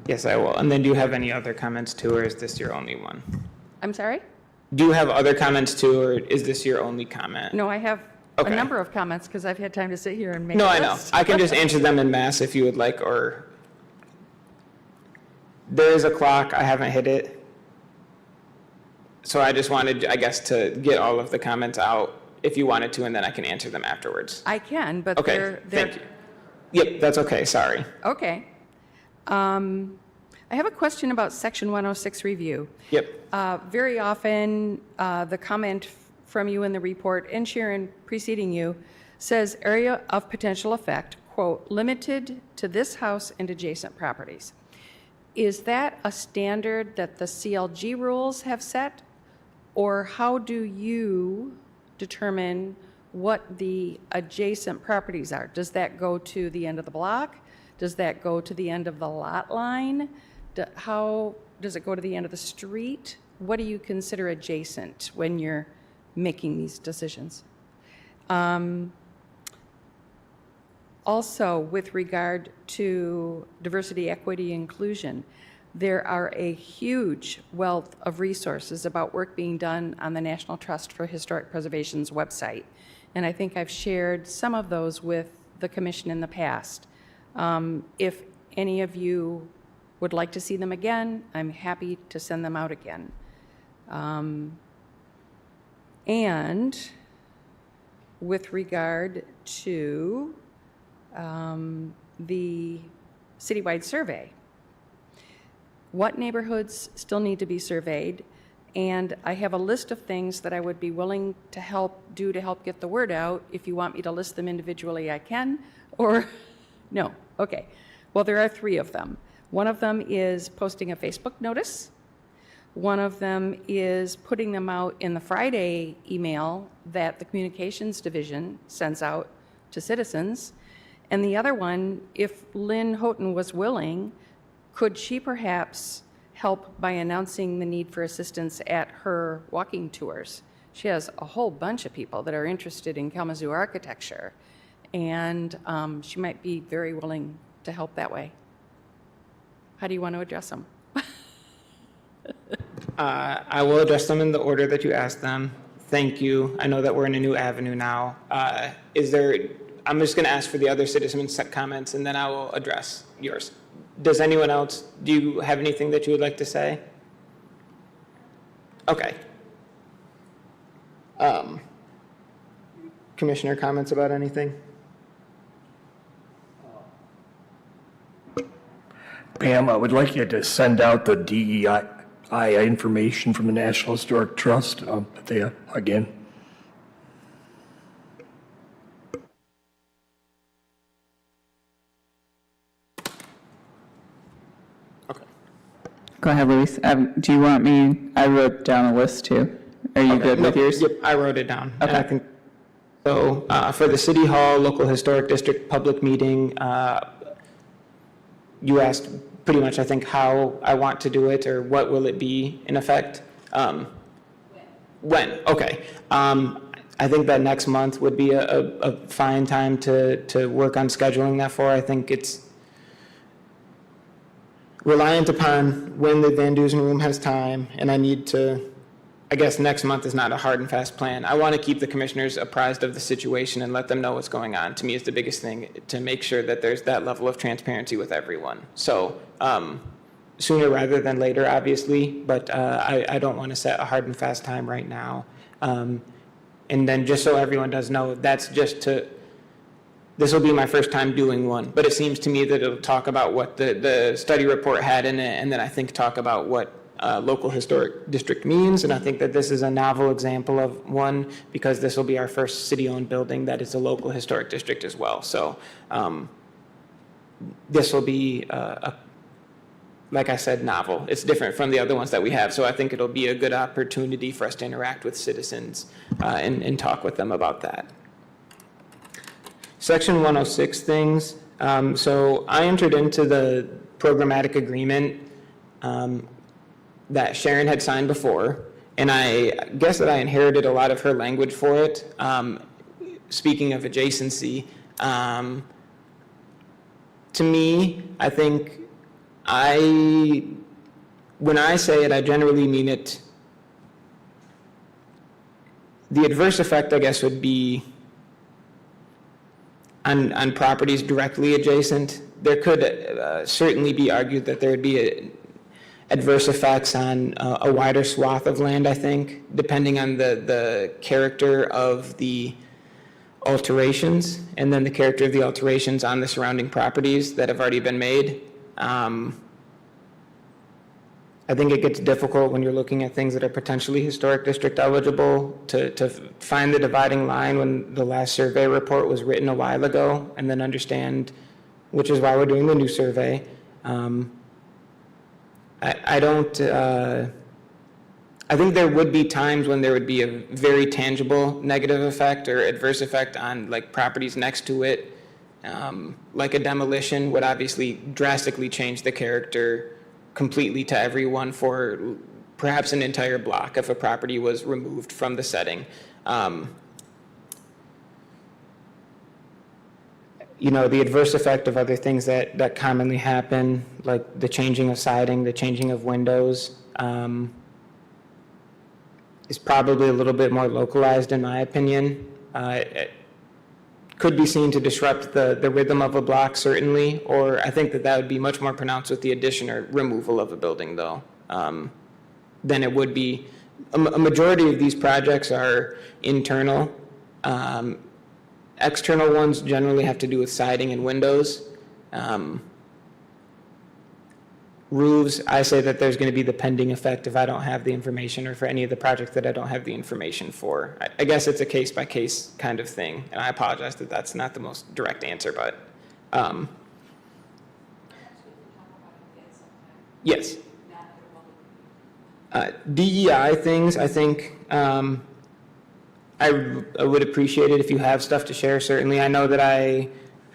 Yes, I will. And then do you have any other comments too, or is this your only one? I'm sorry? Do you have other comments too, or is this your only comment? No, I have Okay. a number of comments because I've had time to sit here and make No, a I know. list. I can just answer them in mass if you would like, or there is a clock. I haven't hit it. So I just wanted, I guess, to get all of the comments out if you wanted to, and then I can answer them afterwards. I can, but Okay, they're thank you. Yep, that's okay, sorry. okay. I have a question about Section 106 review. Yep, Very often, the comment from you in the report, and Sharon preceding you, says area of potential effect, quote, limited to this house and adjacent properties. Is that a standard that the CLG rules have set? Or how do you determine what the adjacent properties are? Does that go to the end of the block? Does that go to the end of the lot line? How does it go to the end of the street? What do you consider adjacent when you're making these decisions? Also, with regard to diversity, equity, inclusion, there are a huge wealth of resources about work being done on the National Trust for Historic Preservation's website. And I think I've shared some of those with the commission in the past. If any of you would like to see them again, I'm happy to send them out again. And with regard to the citywide survey, what neighborhoods still need to be surveyed? And I have a list of things that I would be willing to help get the word out. If you want me to list them individually, I can, or no. Okay. Well, there are 3 of them. One of them is posting a Facebook notice. One of them is putting them out in the Friday email that the communications division sends out to citizens. And the other one, if Lynn Houghton was willing, could she perhaps help by announcing the need for assistance at her walking tours? She has a whole bunch of people that are interested in Kalamazoo architecture, and she might be very willing to help that way. How do you want to address them? I will address them in the order that you asked them. Thank you. I know that we're in a new avenue now. I'm just going to ask for the other citizens' comments, and then I will address yours. Does anyone else, do you have anything that you would like to say? Okay. Commissioner, comments about anything? Pam, I would like you to send out the DEI information from the National Historic Trust again. Okay. Go ahead, Luis. Do you want me, I wrote down a list too. Are you good with yours? Yep, I wrote it down. And Okay. I can, so for the City Hall Local Historic District public meeting, you asked pretty much, I think, how I want to do it or what will it be in effect? When? Okay. I think that next month would be a fine time to work on scheduling that for. I think it's reliant upon when the Van Dusen Room has time, and I need to, I guess next month is not a hard and fast plan. I want to keep the commissioners apprised of the situation and let them know what's going on. To me, is the biggest thing, to make sure that there's that level of transparency with everyone. So sooner rather than later, obviously, but I don't want to set a hard and fast time right now. And then just so everyone does know, that's just to, this will be my first time doing one, but it seems to me that it'll talk about what the study report had in it, and then I think talk about what local historic district means, and I think that this is a novel example of one, because this will be our first city-owned building that is a local historic district as well. So this will be, like I said, novel. It's different from the other ones that we have, so I think it'll be a good opportunity for us to interact with citizens and talk with them about that. Section 106 things. So I entered into the programmatic agreement that Sharon had signed before, and I guess that I inherited a lot of her language for it. Speaking of adjacency, to me, I think when I say it, I generally mean it. The adverse effect, I guess, would be on properties directly adjacent. There could certainly be argued that there would be adverse effects on a wider swath of land, I think, depending on the character of the alterations, and then the character of the alterations on the surrounding properties that have already been made. I think it gets difficult when you're looking at things that are potentially historic district eligible to find the dividing line when the last survey report was written a while ago, and then understand, which is why we're doing the new survey. I think there would be times when there would be a very tangible negative effect or adverse effect on like properties next to it. Like a demolition would obviously drastically change the character completely to everyone for perhaps an entire block if a property was removed from the setting. You know, the adverse effect of other things that commonly happen, like the changing of siding, the changing of windows, is probably a little bit more localized in my opinion. It could be seen to disrupt the rhythm of a block, certainly, or I think that would be much more pronounced with the addition or removal of a building, though, than it would be. A majority of these projects are internal. External ones generally have to do with siding and windows. Roofs, I say that there's going to be the pending effect if I don't have the information, or for any of the projects that I don't have the information for. I guess it's a case-by-case kind of thing, and I apologize that that's not the most direct answer, but yes. DEI things, I think I would appreciate it if you have stuff to share, certainly. I know that I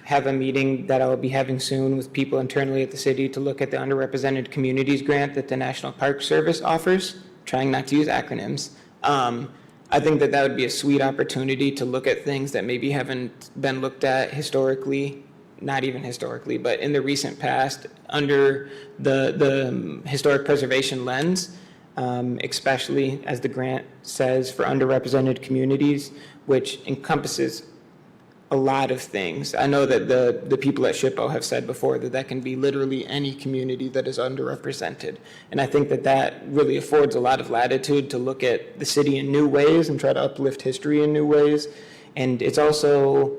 have a meeting that I will be having soon with people internally at the city to look at the underrepresented communities grant that the National Park Service offers, trying not to use acronyms. I think that would be a sweet opportunity to look at things that maybe haven't been looked at historically, not even historically, but in the recent past under the historic preservation lens, especially as the grant says for underrepresented communities, which encompasses a lot of things. I know that the people at SHPO have said before that can be literally any community that is underrepresented. And I think that really affords a lot of latitude to look at the city in new ways and try to uplift history in new ways. And it's also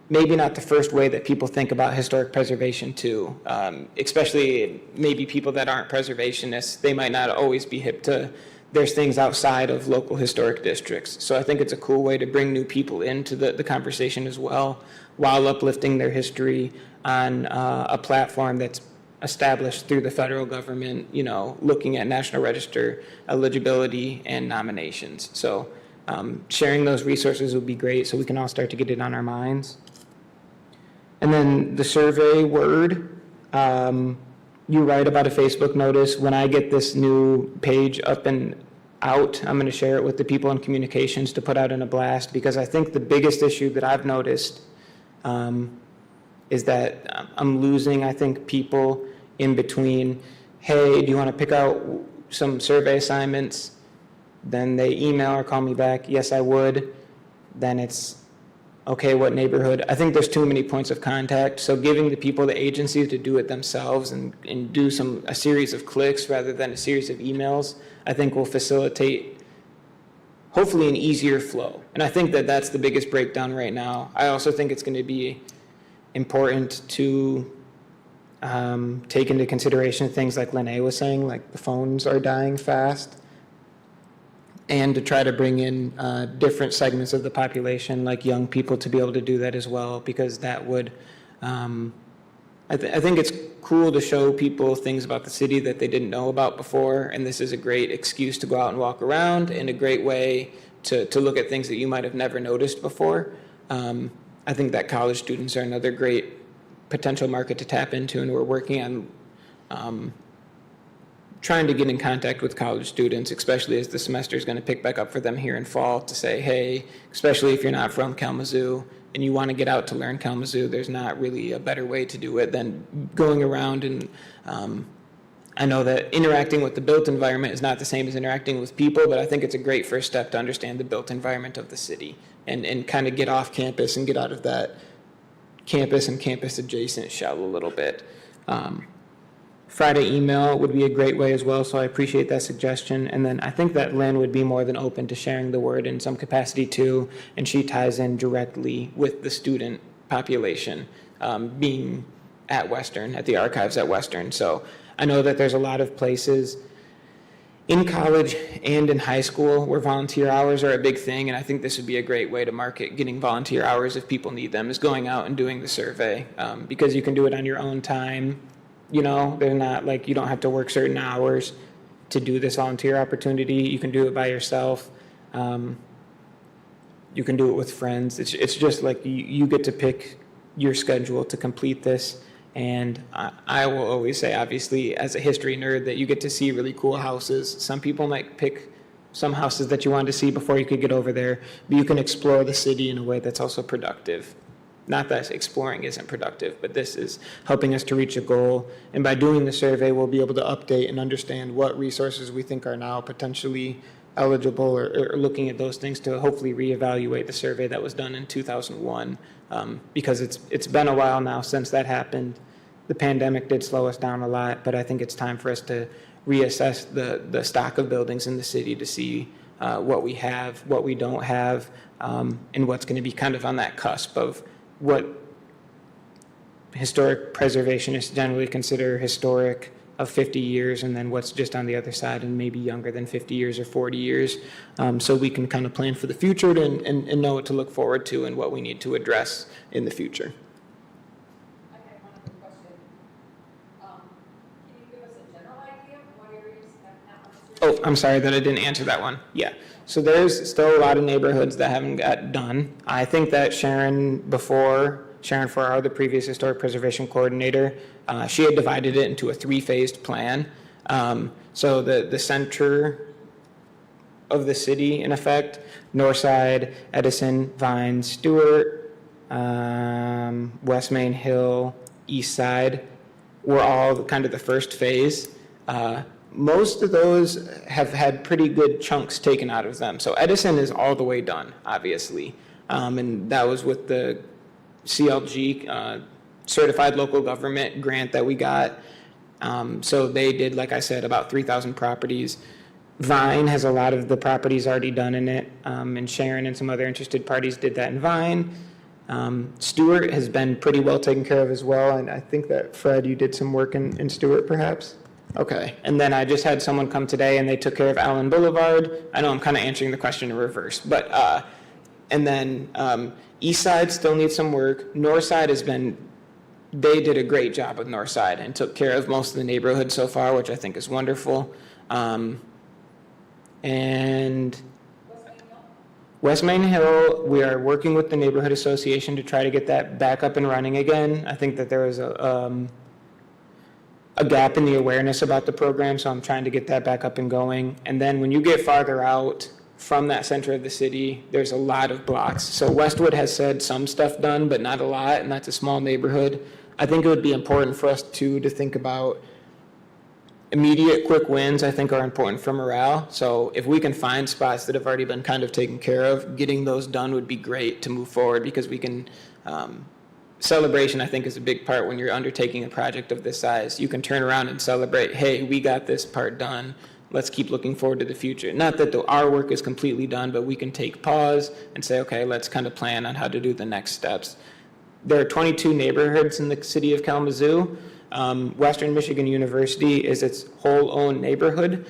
maybe not the first way that people think about historic preservation too, especially maybe people that aren't preservationists. They might not always be hip to there's things outside of local historic districts. So I think it's a cool way to bring new people into the conversation as well, while uplifting their history on a platform that's established through the federal government, you know, looking at National Register eligibility and nominations. So sharing those resources would be great so we can all start to get it on our minds. And then the survey word, you write about a Facebook notice. When I get this new page up and out, I'm going to share it with the people in communications to put out in a blast, because I think the biggest issue that I've noticed is that I'm losing, I think, people in between, hey, do you want to pick out some survey assignments? Then they email or call me back, yes, I would. Then it's, okay, what neighborhood? I think there's too many points of contact. So giving the people the agency to do it themselves and do a series of clicks rather than a series of emails, I think will facilitate hopefully an easier flow. And I think that that's the biggest breakdown right now. I also think it's going to be important to take into consideration things like Lene was saying, like the phones are dying fast, and to try to bring in different segments of the population, like young people, to be able to do that as well, because that would, I think it's cool to show people things about the city that they didn't know about before, and this is a great excuse to go out and walk around, and a great way to look at things that you might have never noticed before. I think that college students are another great potential market to tap into, and we're working on trying to get in contact with college students, especially as the semester is going to pick back up for them here in fall, to say, hey, especially if you're not from Kalamazoo and you want to get out to learn Kalamazoo, there's not really a better way to do it than going around. And I know that interacting with the built environment is not the same as interacting with people, but I think it's a great first step to understand the built environment of the city and kind of get off campus and get out of that campus and campus adjacent shell a little bit. Friday email would be a great way as well, so I appreciate that suggestion. And then I think that Lynn would be more than open to sharing the word in some capacity too, and she ties in directly with the student population being at Western, at the archives at Western. So I know that there's a lot of places in college and in high school where volunteer hours are a big thing, and I think this would be a great way to market getting volunteer hours if people need them, is going out and doing the survey, because you can do it on your own time. You know, they're not like, you don't have to work certain hours to do this volunteer opportunity. You can do it by yourself. You can do it with friends. It's just like you get to pick your schedule to complete this. And I will always say, obviously, as a history nerd, that you get to see really cool houses. Some people might pick some houses that you wanted to see before you could get over there, but you can explore the city in a way that's also productive. Not that exploring isn't productive, but this is helping us to reach a goal. And by doing the survey, we'll be able to update and understand what resources we think are now potentially eligible, or looking at those things to hopefully reevaluate the survey that was done in 2001, because it's been a while now since that happened. The pandemic did slow us down a lot, but I think it's time for us to reassess the stock of buildings in the city to see what we have, what we don't have, and what's going to be kind of on that cusp of what historic preservationists generally consider historic of 50 years, and then what's just on the other side and maybe younger than 50 years or 40 years, so we can kind of plan for the future and know what to look forward to and what we need to address in the future. I have one other question. Can you give us a general idea of what areas have not? Oh, I'm sorry that I didn't answer that one. Yeah. So there's still a lot of neighborhoods that haven't got done. I think that Sharon Farrar, the previous historic preservation coordinator, she had divided it into a 3-phased plan. So the center of the city, in effect, Northside, Edison, Vine, Stewart, West Main Hill, East Side, were all kind of the first phase. Most of those have had pretty good chunks taken out of them. So Edison is all the way done, obviously. And that was with the CLG, Certified Local Government grant that we got. So they did, like I said, about 3,000 properties. Vine has a lot of the properties already done in it. And Sharon and some other interested parties did that in Vine. Stewart has been pretty well taken care of as well. And I think that, Fred, you did some work in Stewart, perhaps? Okay, and then I just had someone come today and they took care of Allen Boulevard. I know I'm kind of answering the question in reverse, but, and then East Side still needs some work. North Side has been they did a great job with North Side and took care of most of the neighborhood so far, which I think is wonderful. And West Main Hill, we are working with the neighborhood association to try to get that back up and running again. I think that there was a gap in the awareness about the program, so I'm trying to get that back up and going. And then when you get farther out from that center of the city, there's a lot of blocks. So Westwood has said some stuff done, but not a lot, and that's a small neighborhood. I think it would be important for us too to think about immediate quick wins. I think are important for morale. So if we can find spots that have already been kind of taken care of, getting those done would be great to move forward, because we can, celebration I think is a big part when you're undertaking a project of this size. You can turn around and celebrate, hey, we got this part done. Let's keep looking forward to the future. Not that our work is completely done, but we can take pause and say, okay, let's kind of plan on how to do the next steps. There are 22 neighborhoods in the city of Kalamazoo. Western Michigan University is its whole own neighborhood.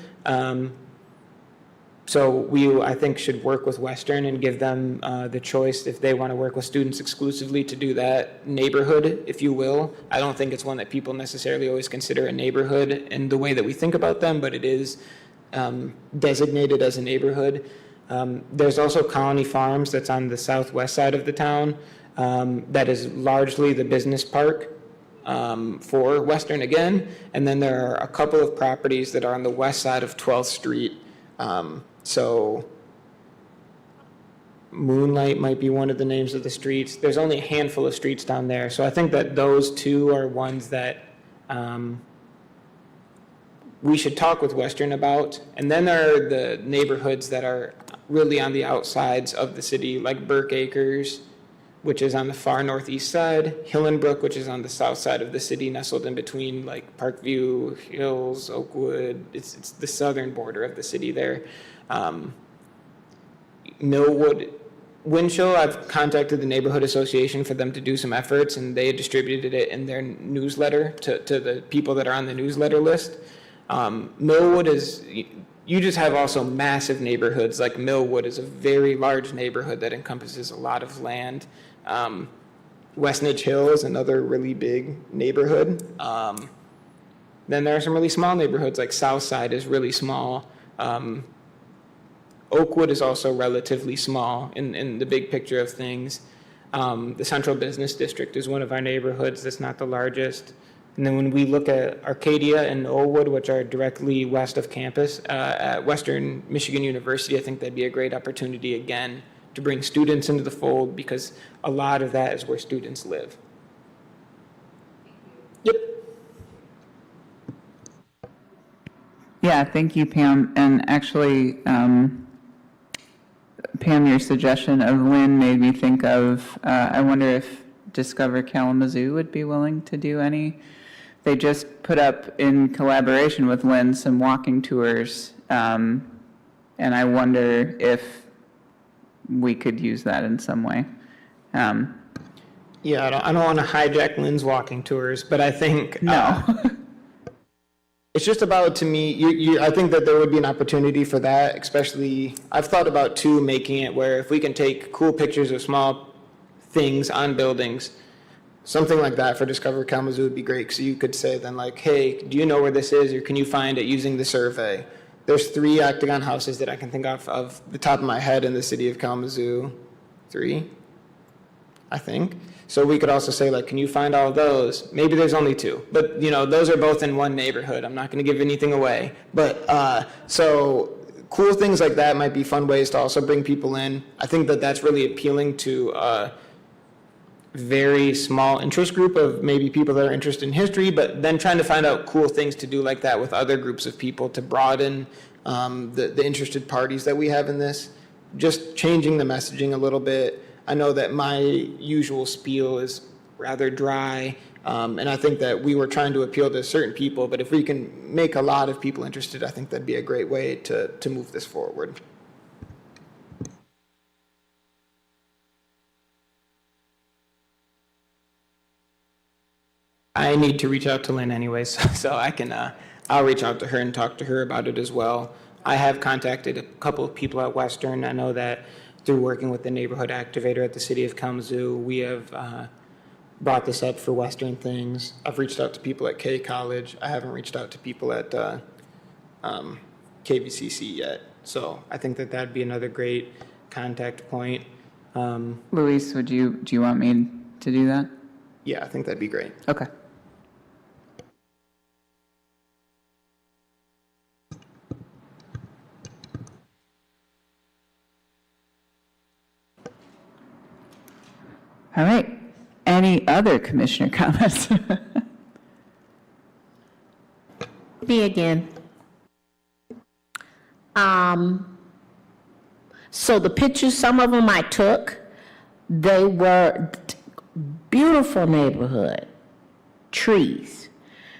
So we, I think, should work with Western and give them the choice if they want to work with students exclusively to do that neighborhood, if you will. I don't think it's one that people necessarily always consider a neighborhood in the way that we think about them, but it is designated as a neighborhood. There's also Colony Farms that's on the southwest side of the town. That is largely the business park for Western again. And then there are a couple of properties that are on the west side of 12th Street. So Moonlight might be one of the names of the streets. There's only a handful of streets down there. So I think that those two are ones that we should talk with Western about. And then there are the neighborhoods that are really on the outsides of the city, like Burke Acres, which is on the far northeast side, Hillenbrook, which is on the south side of the city, nestled in between like Parkview, Hills, Oakwood. It's the southern border of the city there. Millwood, Winchell, I've contacted the neighborhood association for them to do some efforts, and they distributed it in their newsletter to the people that are on the newsletter list. Millwood is, you just have also massive neighborhoods. Like Millwood is a very large neighborhood that encompasses a lot of land. Westnedge Hill is another really big neighborhood. Then there are some really small neighborhoods, like Southside is really small. Oakwood is also relatively small in the big picture of things. The Central Business District is one of our neighborhoods that's not the largest. And then when we look at Arcadia and Oakwood, which are directly west of campus at Western Michigan University, I think that'd be a great opportunity again to bring students into the fold, because a lot of that is where students live. Yep. Yeah, thank you, Pam. And actually, Pam, your suggestion of Lynn made me think of, I wonder if Discover Kalamazoo would be willing to do any. They just put up, in collaboration with Lynn, some walking tours, and I wonder if we could use that in some way. Yeah, I don't want to hijack Lynn's walking tours, but I think No. it's just about, to me, I think that there would be an opportunity for that, especially, I've thought about too, making it where if we can take cool pictures of small things on buildings, something like that for Discover Kalamazoo would be great, because you could say then like, hey, do you know where this is, or can you find it using the survey? There's 3 octagon houses that I can think of the top of my head in the city of Kalamazoo. 3, I think. So we could also say like, can you find all of those? Maybe there's only 2, but you know, those are both in one neighborhood. I'm not going to give anything away, but so cool things like that might be fun ways to also bring people in. I think that that's really appealing to very small interest group of maybe people that are interested in history, but then trying to find out cool things to do like that with other groups of people to broaden the interested parties that we have in this. Just changing the messaging a little bit. I know that my usual spiel is rather dry, and I think that we were trying to appeal to certain people, but if we can make a lot of people interested, I think that'd be a great way to move this forward. I need to reach out to Lynn anyways, so I can, I'll reach out to her and talk to her about it as well. I have contacted a couple of people at Western. I know that through working with the neighborhood activator at the city of Kamazu, we have brought this up for Western Things. I've reached out to people at K College. I haven't reached out to people at KVCC yet. So I think that that'd be another great contact point. Luis, do you want me to do that? Yeah, I think that'd be great. Okay. All right. Any other commissioner comments? Me again. So the pictures, some of them I took, they were beautiful neighborhood, trees.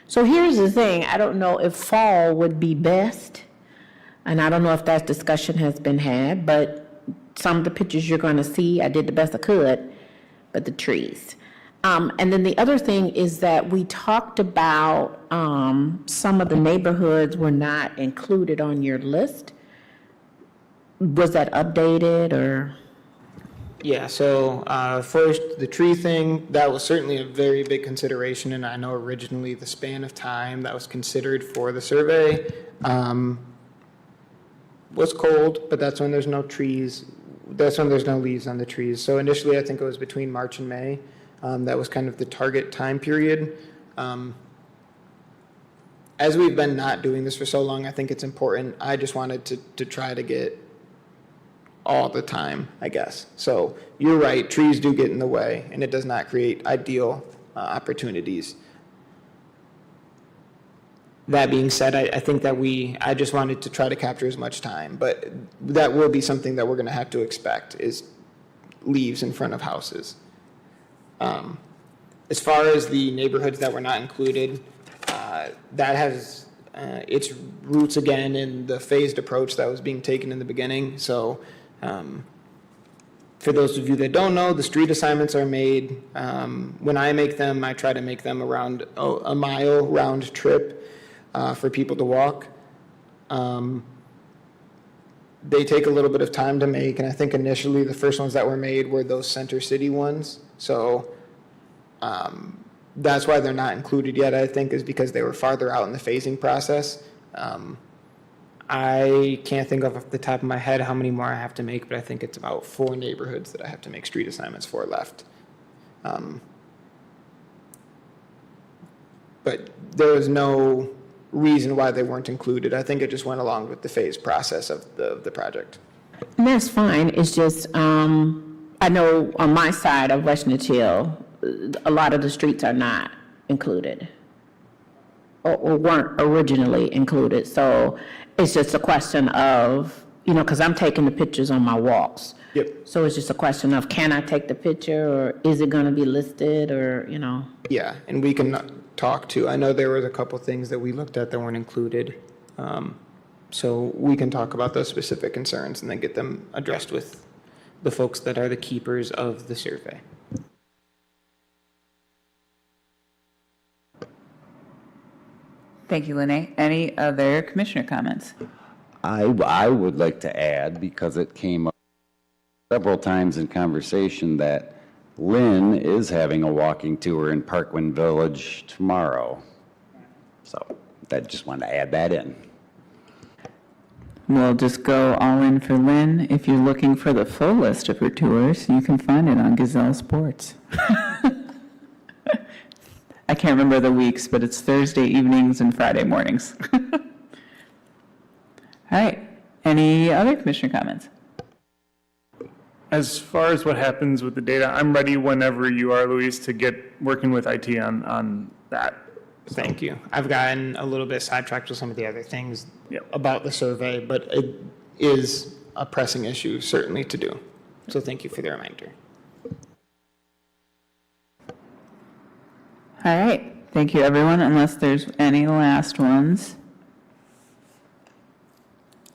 So here's the thing, I don't know if fall would be best, and I don't know if that discussion has been had, but some of the pictures you're going to see, I did the best I could, but the trees. And then the other thing is that we talked about some of the neighborhoods were not included on your list. Was that updated or? Yeah, so first, the tree thing, that was certainly a very big consideration, and I know originally the span of time that was considered for the survey was cold, but that's when there's no trees, that's when there's no leaves on the trees. So initially, I think it was between March and May. That was kind of the target time period. As we've been not doing this for so long, I think it's important. I just wanted to try to get all the time, I guess. So you're right, trees do get in the way, and it does not create ideal opportunities. That being said, I think that I just wanted to try to capture as much time, but that will be something that we're going to have to expect is leaves in front of houses. As far as the neighborhoods that were not included, that has its roots again in the phased approach that was being taken in the beginning. So for those of you that don't know, the street assignments are made. When I make them, I try to make them around a mile round trip for people to walk. They take a little bit of time to make, and I think initially the first ones that were made were those center city ones. So that's why they're not included yet, I think, is because they were farther out in the phasing process. I can't think of off the top of my head how many more I have to make, but I think it's about 4 neighborhoods that I have to make street assignments for left. But there was no reason why they weren't included. I think it just went along with the phase process of the project. And that's fine, it's just, I know on my side of West Nich Hill, a lot of the streets are not included or weren't originally included. So it's just a question of, because I'm taking the pictures on my walks. Yep. So it's just a question of, can I take the picture or is it going to be listed or, Yeah, and we can talk to, I know there was a couple things that we looked at that weren't included. So we can talk about those specific concerns and then get them addressed with the folks that are the keepers of the survey. Thank you, Lene. Any other commissioner comments? I would like to add, because it came up several times in conversation, that Lynn is having a walking tour in Parkland Village tomorrow. So I just wanted to add that in. We'll just go all in for Lynn. If you're looking for the full list of her tours, you can find it on Gazelle Sports. I can't remember the weeks, but it's Thursday evenings and Friday mornings. All right. Any other commissioner comments? As far as what happens with the data, I'm ready whenever you are, Luis, to get working with IT on that. Thank you. I've gotten a little bit sidetracked with some of the other things Yep. about the survey, but it is a pressing issue certainly to do. So thank you for the reminder. All right. Thank you, everyone, unless there's any last ones.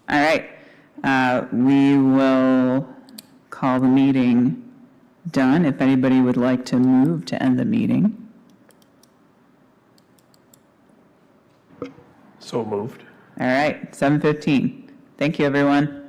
All right. We will call the meeting done. If anybody would like to move to end the meeting. So moved. All right, 7:15. Thank you, everyone.